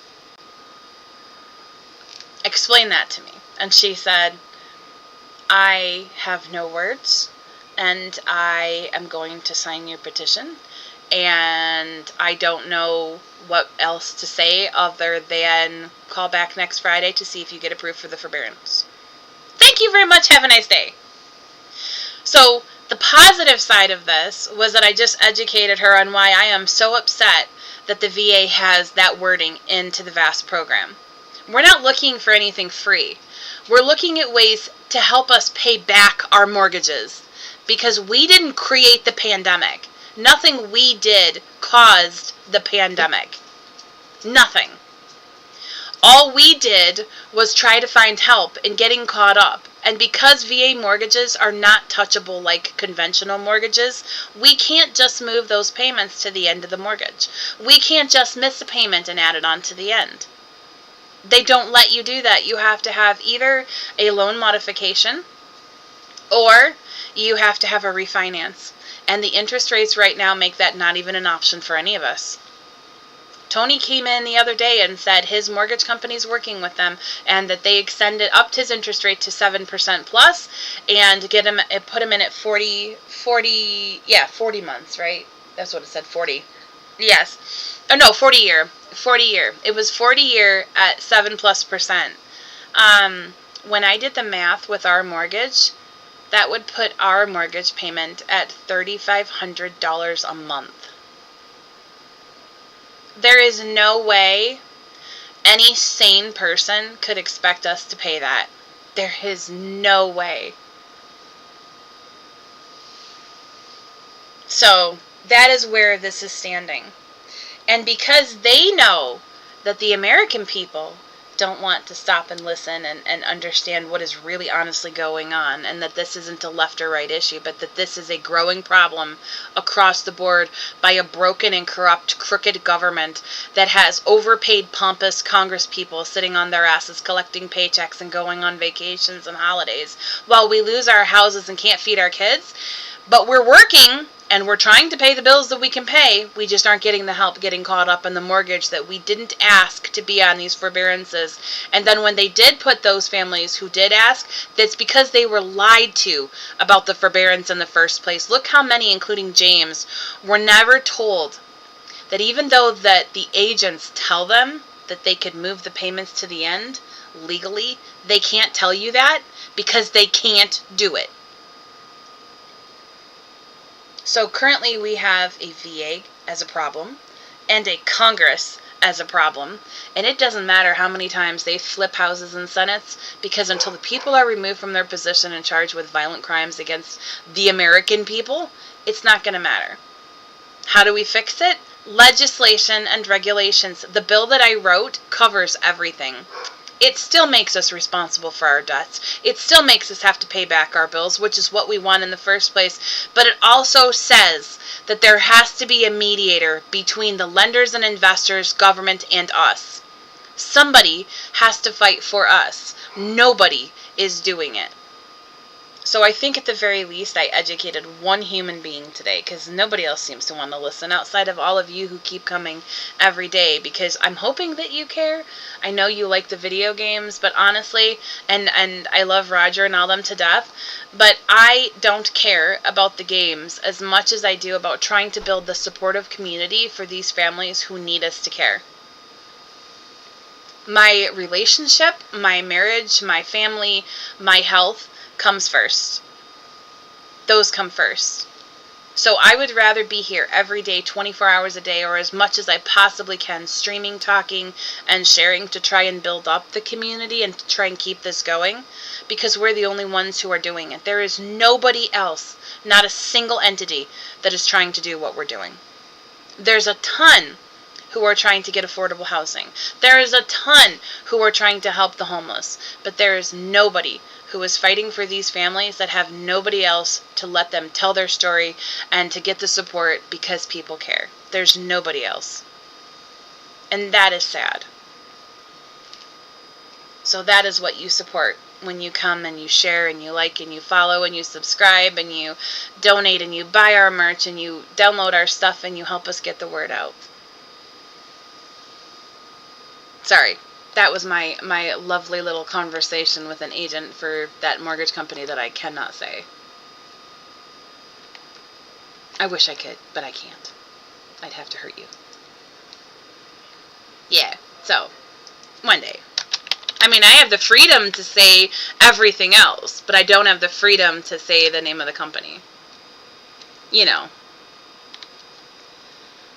A: Explain that to me. And she said, I have no words, and I am going to sign your petition, and I don't know what else to say other than call back next Friday to see if you get approved for the forbearance. Thank you very much. Have a nice day. So the positive side of this was that I just educated her on why I am so upset that the VA has that wording into the VASP program. We're not looking for anything free. We're looking at ways to help us pay back our mortgages because we didn't create the pandemic. Nothing we did caused the pandemic. Nothing. All we did was try to find help in getting caught up. And because VA mortgages are not touchable like conventional mortgages, we can't just move those payments to the end of the mortgage. We can't just miss a payment and add it on to the end. They don't let you do that. You have to have either a loan modification or you have to have a refinance. And the interest rates right now make that not even an option for any of us. Tony came in the other day and said his mortgage company's working with them and that they upped his interest rate to 7% plus and put him in at 40 months, right? That's what it said, 40. Yes. Oh no, 40 year. It was 40 year at 7+%. When I did the math with our mortgage, that would put our mortgage payment at $3,500 a month. There is no way any sane person could expect us to pay that. There is no way. So that is where this is standing. And because they know that the American people don't want to stop and listen and understand what is really honestly going on, and that this isn't a left or right issue, but that this is a growing problem across the board by a broken and corrupt, crooked government that has overpaid, pompous Congress people sitting on their asses collecting paychecks and going on vacations and holidays while we lose our houses and can't feed our kids. But we're working And we're trying to pay the bills that we can pay. We just aren't getting the help getting caught up in the mortgage that we didn't ask to be on these forbearances. And then when they did put those families who did ask, that's because they were lied to about the forbearance in the first place. Look how many, including James, were never told that even though that the agents tell them that they could move the payments to the end legally, they can't tell you that because they can't do it. So currently we have a VA as a problem and a Congress as a problem, and it doesn't matter how many times they flip houses and senates, because until the people are removed from their position and charged with violent crimes against the American people, it's not going to matter. How do we fix it? Legislation and regulations. The bill that I wrote covers everything. It still makes us responsible for our debts. It still makes us have to pay back our bills, which is what we want in the first place. But it also says that there has to be a mediator between the lenders and investors, government, and us. Somebody has to fight for us. Nobody is doing it. So I think at the very least I educated one human being today, because nobody else seems to want to listen outside of all of you who keep coming every day, because I'm hoping that you care. I know you like the video games, but honestly, and I love Roger and all them to death, but I don't care about the games as much as I do about trying to build the supportive community for these families who need us to care. My relationship, my marriage, my family, my health comes first. Those come first. So I would rather be here every day, 24 hours a day, or as much as I possibly can, streaming, talking, and sharing to try and build up the community and to try and keep this going, because we're the only ones who are doing it. There is nobody else, not a single entity, that is trying to do what we're doing. There's a ton who are trying to get affordable housing. There is a ton who are trying to help the homeless. But there is nobody who is fighting for these families that have nobody else to let them tell their story and to get the support because people care. There's nobody else. And that is sad. So that is what you support when you come and you share and you like and you follow and you subscribe and you donate and you buy our merch and you download our stuff and you help us get the word out. Sorry, that was my lovely little conversation with an agent for that mortgage company that I cannot say. I wish I could, but I can't. I'd have to hurt you. Yeah, so, one day. I mean, I have the freedom to say everything else, but I don't have the freedom to say the name of the company. You know.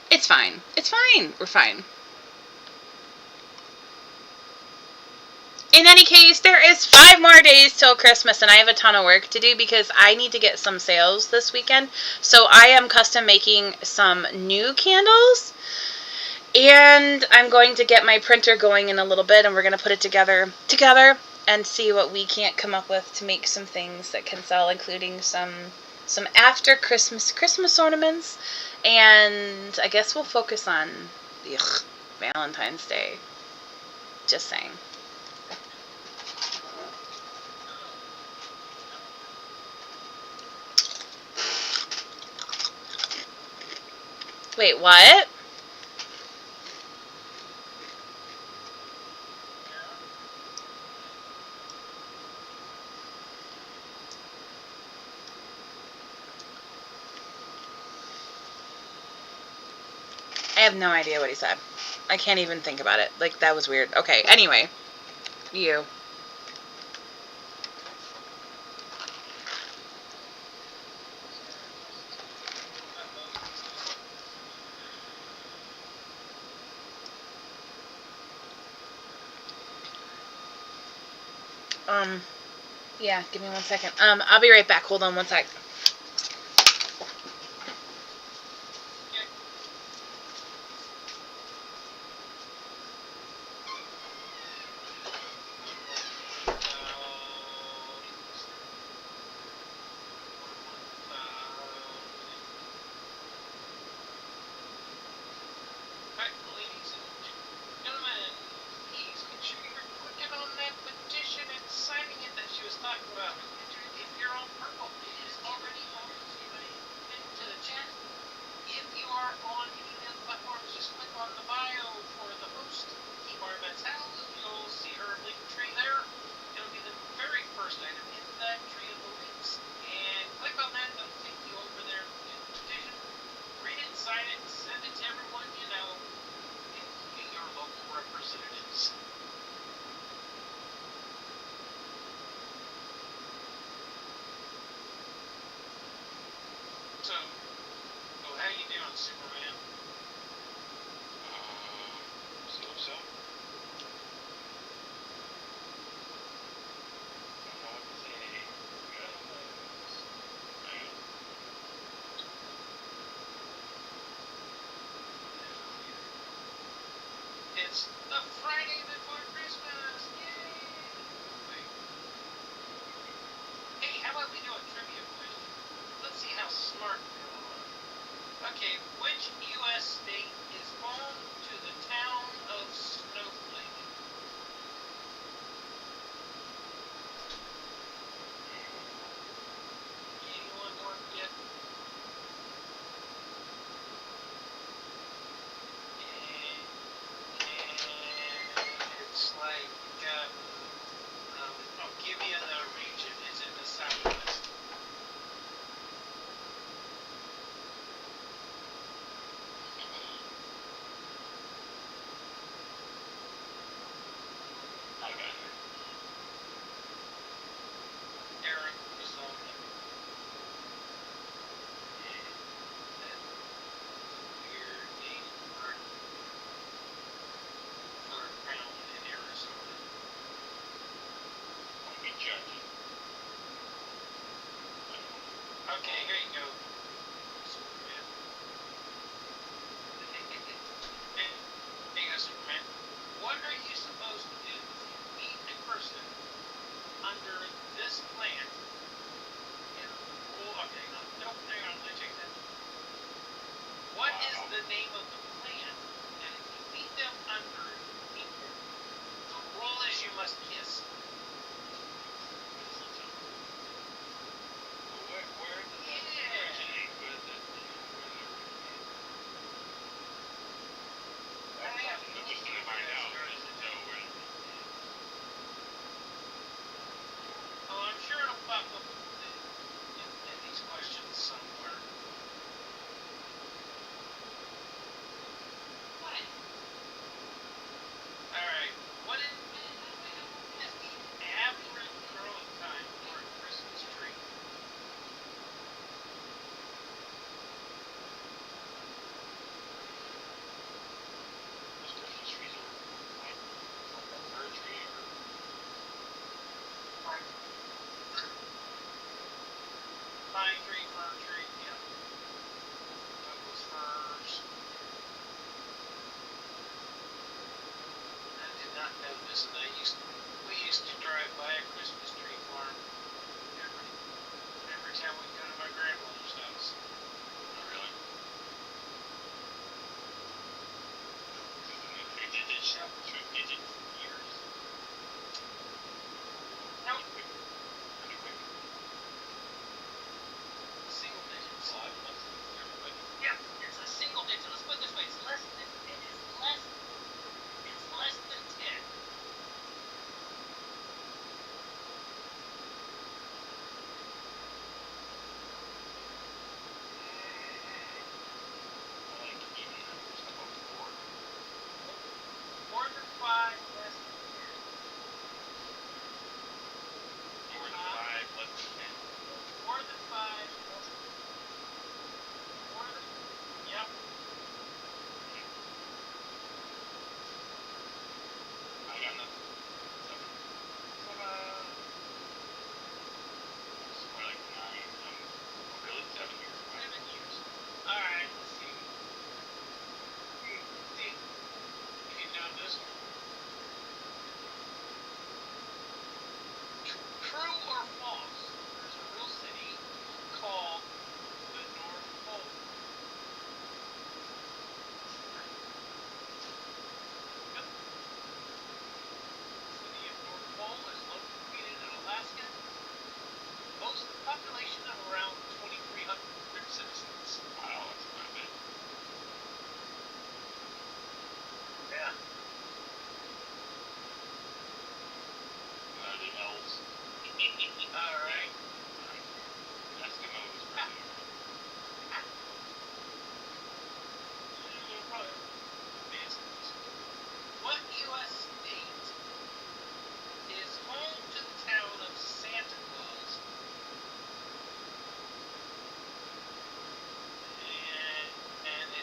A: It's fine. It's fine. We're fine. In any case, there is 5 more days till Christmas, and I have a ton of work to do because I need to get some sales this weekend. So I am custom making some new candles, and I'm going to get my printer going in a little bit, and we're going to put it together and see what we can't come up with to make some things that can sell, including some after Christmas ornaments, and I guess we'll focus on Valentine's Day. Just saying. Wait, what? I have no idea what he said. I can't even think about it. Like, that was weird. Okay, anyway. You. Yeah, give me 1 second. I'll be right back. Hold on 1 sec.
B: Talking about if you're on purple, it is on So, how you doing, Superman?
C: So.
B: It's the Friday before Christmas! Yay! Hey, how about we do a trivia question? Let's see how smart we all are. Okay, which U.S. state is home to the town of Snowflake? Anyone want to get? And it's like, I'll give you the region. It's in the southwest. Arizona. Weird name for a town in Arizona. Okay, here you go. Superman. Here you go, Superman. What are you supposed to do if you meet a person under this plant? Okay, no, hang on, let me check that. What is the name of the plant? And if you meet them under it, the rule is you must kiss.
C: Where did that originate? Where did that originate? That's interesting to find out. I just know where it originated.
B: Oh, I'm sure it'll pop up in these questions somewhere. What? Alright, what is the average growing time for a Christmas tree?
C: Those Christmas trees are like a fir tree or
B: Pine tree, fir tree, yeah. Douglas firs. I did not know this, and we used to drive by a Christmas tree farm every time we go to my grandmother's house.
C: not really. Three-digit years.
B: No,
C: Pretty quick.
B: single digits.
C: 5 months for everybody.
B: Yeah, it's a single digit. Let's put it this way: it's less than 10.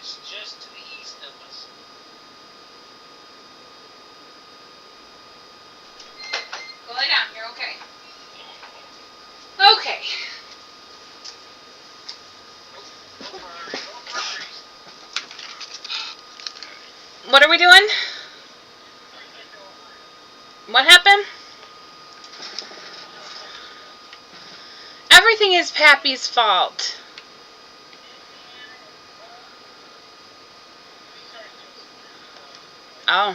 B: It's just to the east of us.
A: Go lay down. You're okay. Okay.
B: No worries.
A: What are we doing? What happened? Everything is Pappy's fault. Oh.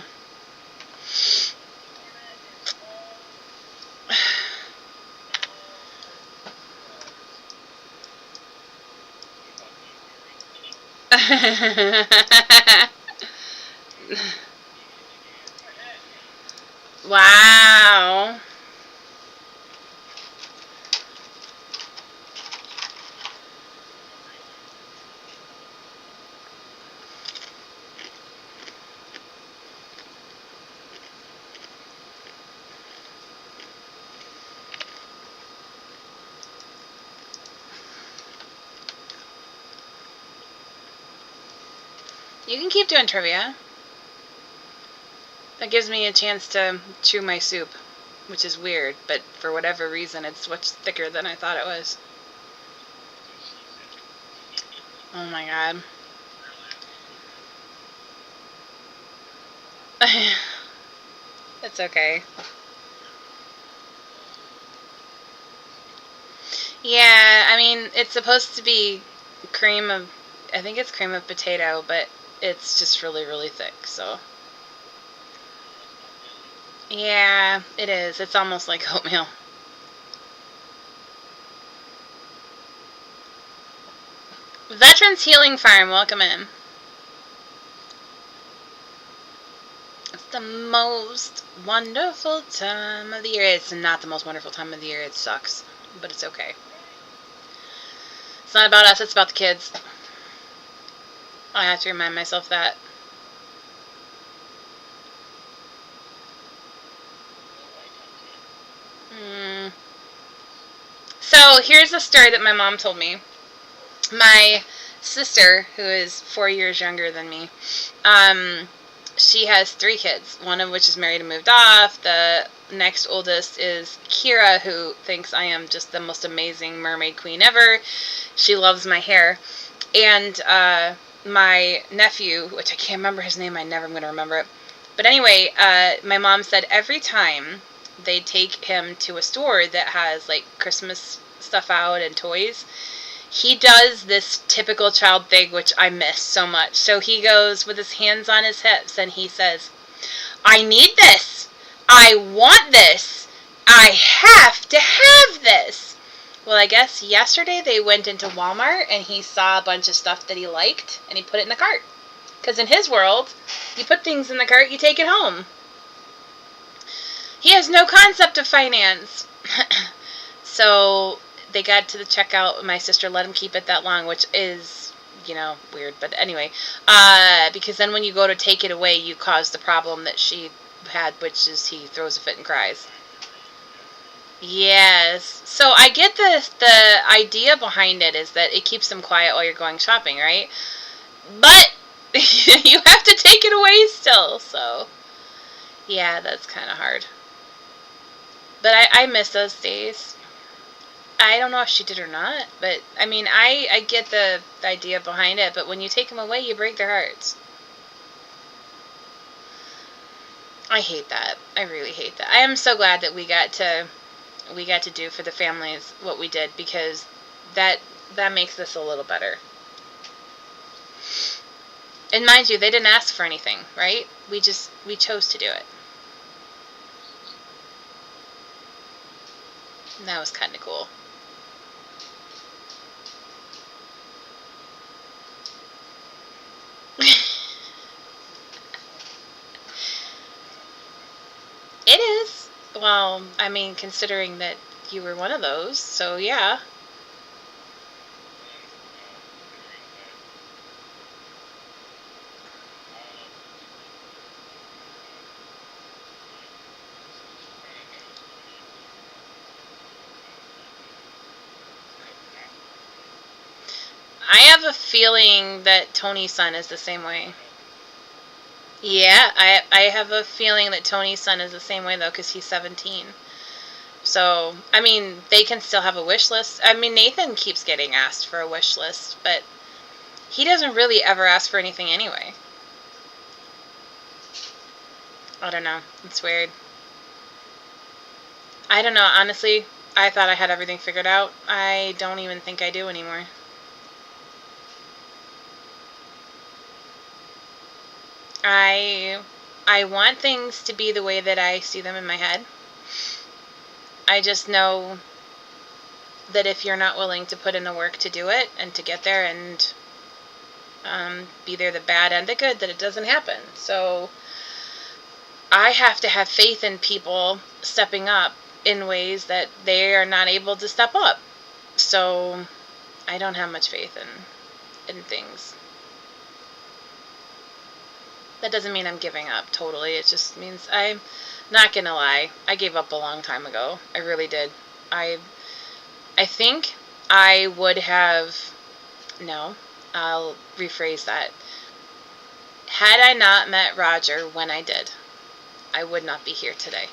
A: Wow. You can keep doing trivia. That gives me a chance to chew my soup, which is weird, but for whatever reason, it's much thicker than I thought it was. Oh my god. It's okay. Yeah, I mean, it's supposed to be cream of, I think it's cream of potato, but it's just really, really thick, so. Yeah, it is. It's almost like oatmeal. Veterans Healing Farm, welcome in. It's the most wonderful time of the year. It's not the most wonderful time of the year. It sucks, but it's okay. It's not about us, it's about the kids. I have to remind myself that. So here's a story that my mom told me. My sister, who is 4 years younger than me, she has 3 kids, one of which is married and moved off. The next oldest is Kira, who thinks I am just the most amazing mermaid queen ever. She loves my hair. And my nephew, which I can't remember his name, I never am going to remember it. But anyway, my mom said every time they take him to a store that has like Christmas stuff out and toys, he does this typical child thing, which I miss so much. So he goes with his hands on his hips and he says, I need this. I want this. I have to have this. Well, I guess yesterday they went into Walmart and he saw a bunch of stuff that he liked and he put it in the cart. Because in his world, you put things in the cart, you take it home. He has no concept of finance. So they got to the checkout. My sister let him keep it that long, which is, weird. But anyway, because then when you go to take it away, you cause the problem that she had, which is he throws a fit and cries. Yes. So I get the idea behind it is that it keeps them quiet while you're going shopping, right? But you have to take it away still, so yeah, that's kind of hard. But I miss those days. I don't know if she did or not, but I mean, I get the idea behind it, but when you take them away, you break their hearts. I hate that. I really hate that. I am so glad that we got to do for the families what we did, because that makes this a little better. And mind you, they didn't ask for anything, right? We chose to do it. And that was kind of cool. It is. Well, I mean, considering that you were one of those, so yeah. I have a feeling that Tony's son is the same way. Yeah, I have a feeling that Tony's son is the same way, though, because he's 17. So, I mean, they can still have a wish list. I mean, Nathan keeps getting asked for a wish list, but he doesn't really ever ask for anything anyway. I don't know. It's weird. I don't know, honestly. I thought I had everything figured out. I don't even think I do anymore. I want things to be the way that I see them in my head. I just know that if you're not willing to put in the work to do it and to get there and be there the bad and the good, that it doesn't happen. So I have to have faith in people stepping up in ways that they are not able to step up. So I don't have much faith in things. That doesn't mean I'm giving up totally. It just means I'm not gonna lie. I gave up a long time ago. I really did. I think I would have. No, I'll rephrase that. Had I not met Roger when I did, I would not be here today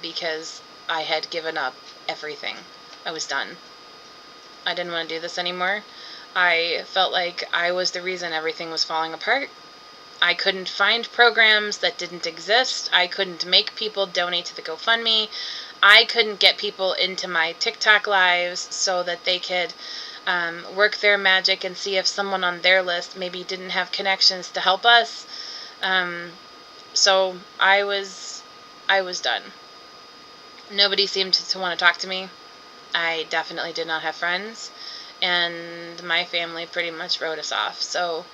A: because I had given up everything. I was done. I didn't want to do this anymore. I felt like I was the reason everything was falling apart. I couldn't find programs that didn't exist. I couldn't make people donate to the GoFundMe. I couldn't get people into my TikTok lives so that they could work their magic and see if someone on their list maybe didn't have connections to help us. So I was done. Nobody seemed to want to talk to me. I definitely did not have friends, and my family pretty much wrote us off. So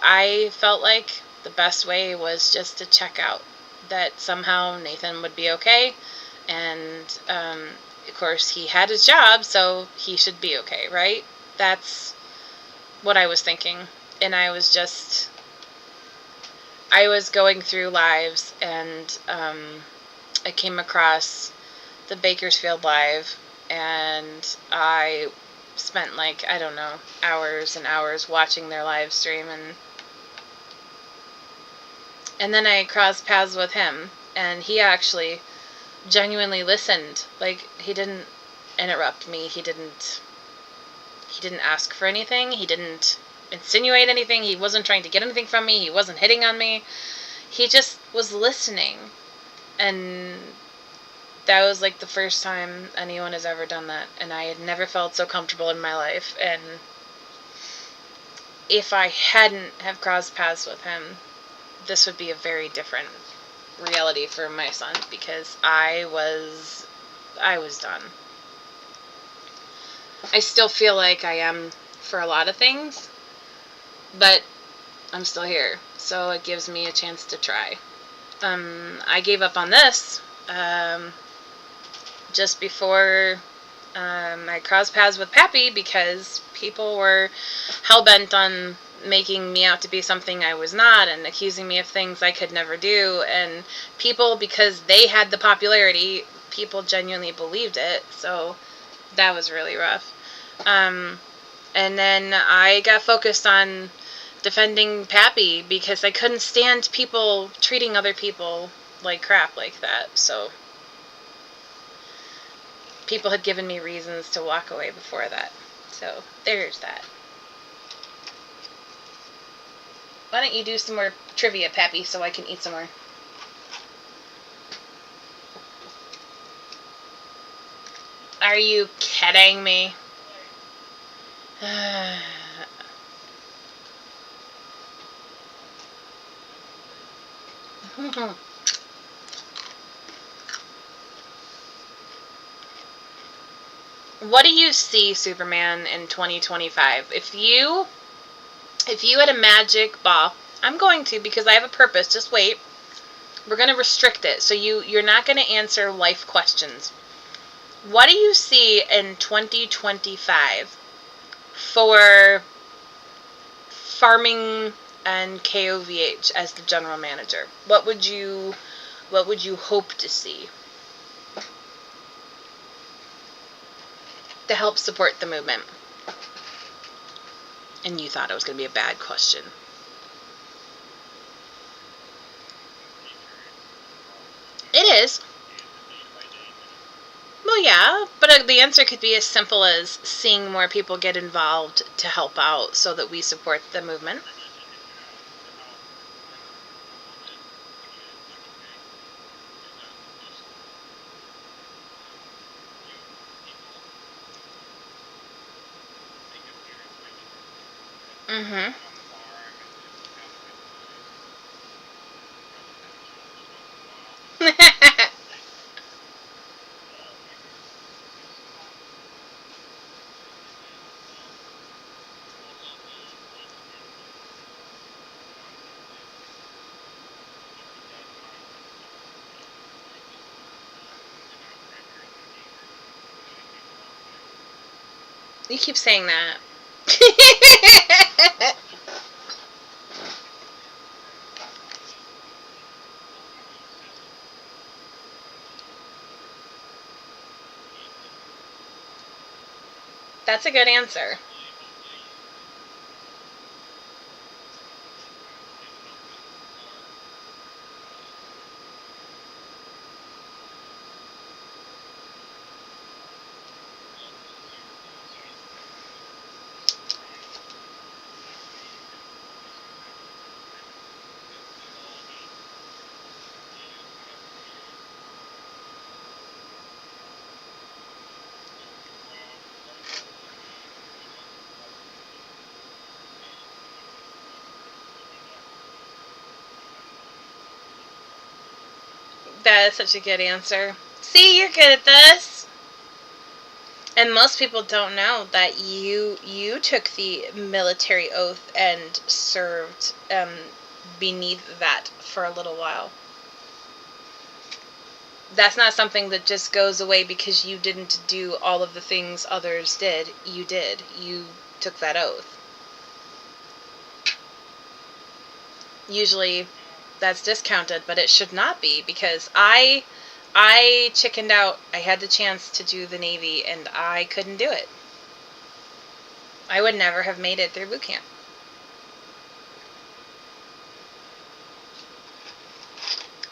A: I felt like the best way was just to check out, that somehow Nathan would be okay, and of course he had his job, so he should be okay, right? That's what I was thinking. And I was going through lives, and I came across the Bakersfield Live, and I spent like, I don't know, hours and hours watching their live stream, and then I crossed paths with him, and he actually genuinely listened. Like, he didn't interrupt me, he didn't ask for anything, he didn't insinuate anything, he wasn't trying to get anything from me, he wasn't hitting on me, he just was listening. And that was like the first time anyone has ever done that, and I had never felt so comfortable in my life. And if I hadn't have crossed paths with him, this would be a very different reality for my son, because I was done. I still feel like I am for a lot of things, but I'm still here, so it gives me a chance to try. I gave up on this just before I crossed paths with Pappy, because people were hell-bent on making me out to be something I was not, and accusing me of things I could never do. And people, because they had the popularity, people genuinely believed it, so that was really rough. And then I got focused on defending Pappy, because I couldn't stand people treating other people like crap like that. So people had given me reasons to walk away before that. So there's that. Why don't you do some more trivia, Pappy, so I can eat some more? Are you kidding me? What do you see, Superman, in 2025? If you had a magic ball, I'm going to, because I have a purpose, just wait. We're going to restrict it, so you're not going to answer life questions. What do you see in 2025 for farming and KOVH as the general manager? What would you hope to see to help support the movement? And you thought it was going to be a bad question. It is. Well, yeah, but the answer could be as simple as seeing more people get involved to help out so that we support the movement. Mm-hmm. You keep saying that. That's a good answer. That is such a good answer. See, you're good at this. And most people don't know that you took the military oath and served beneath that for a little while. That's not something that just goes away because you didn't do all of the things others did. You did. You took that oath. Usually that's discounted, but it should not be, because I chickened out. I had the chance to do the Navy and I couldn't do it. I would never have made it through boot camp.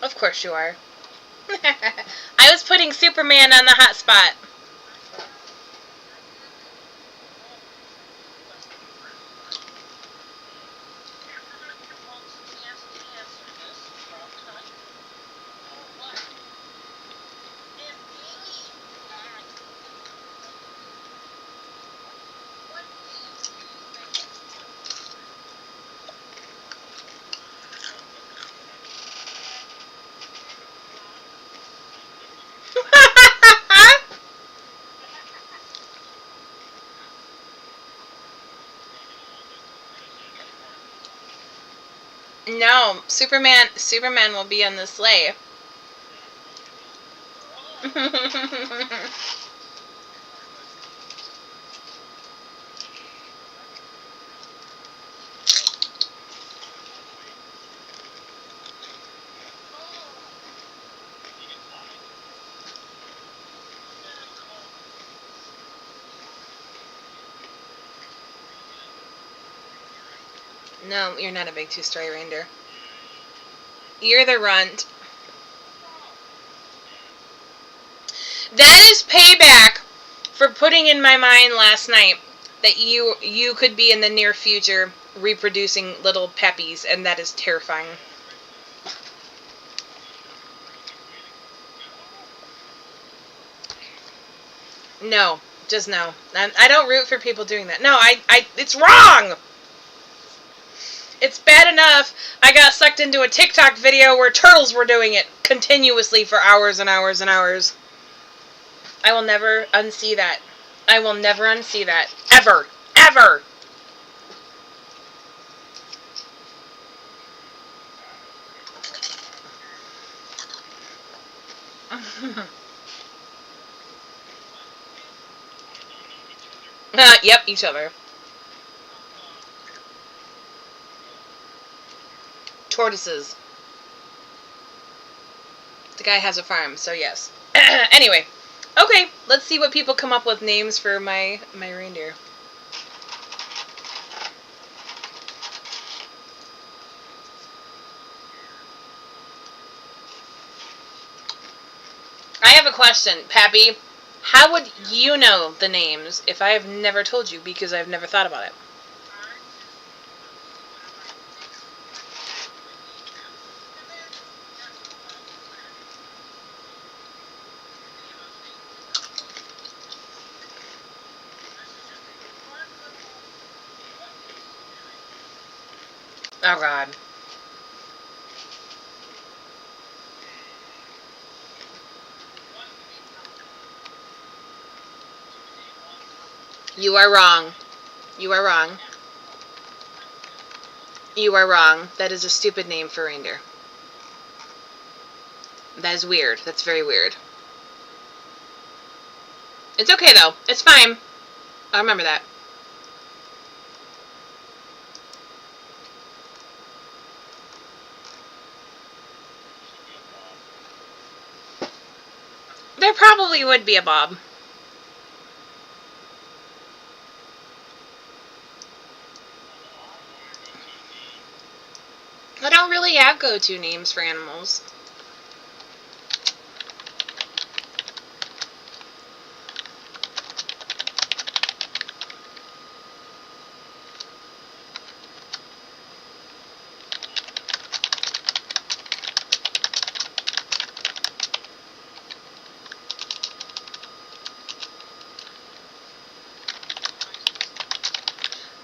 A: Of course you are. I was putting Superman on the hot spot. No, Superman will be on the sleigh. No, you're not a big two-story reindeer. You're the runt. That is payback for putting in my mind last night that you could be in the near future reproducing little peppies, and that is terrifying. No, just no. I don't root for people doing that. No, it's wrong! It's bad enough I got sucked into a TikTok video where turtles were doing it continuously for hours and hours and hours. I will never unsee that. I will never unsee that. Ever. Ever. Yep, each other. Tortoises. The guy has a farm, so yes. Anyway, okay, let's see what people come up with names for my reindeer. I have a question, Pappy. How would you know the names if I have never told you because I've never thought about it? Oh, God. You are wrong. You are wrong. You are wrong. That is a stupid name for reindeer. That is weird. That's very weird. It's okay, though. It's fine. I'll remember that. There probably would be a Bob. I don't really have go-to names for animals.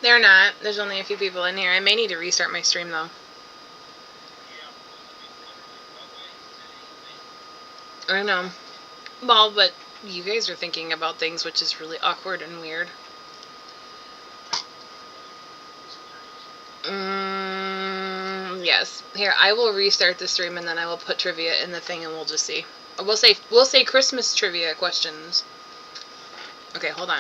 A: They're not. There's only a few people in here. I may need to restart my stream, though. I know. Well, but you guys are thinking about things which is really awkward and weird. Yes. Here, I will restart the stream and then I will put trivia in the thing and we'll just see. We'll say Christmas trivia questions. Okay, hold on.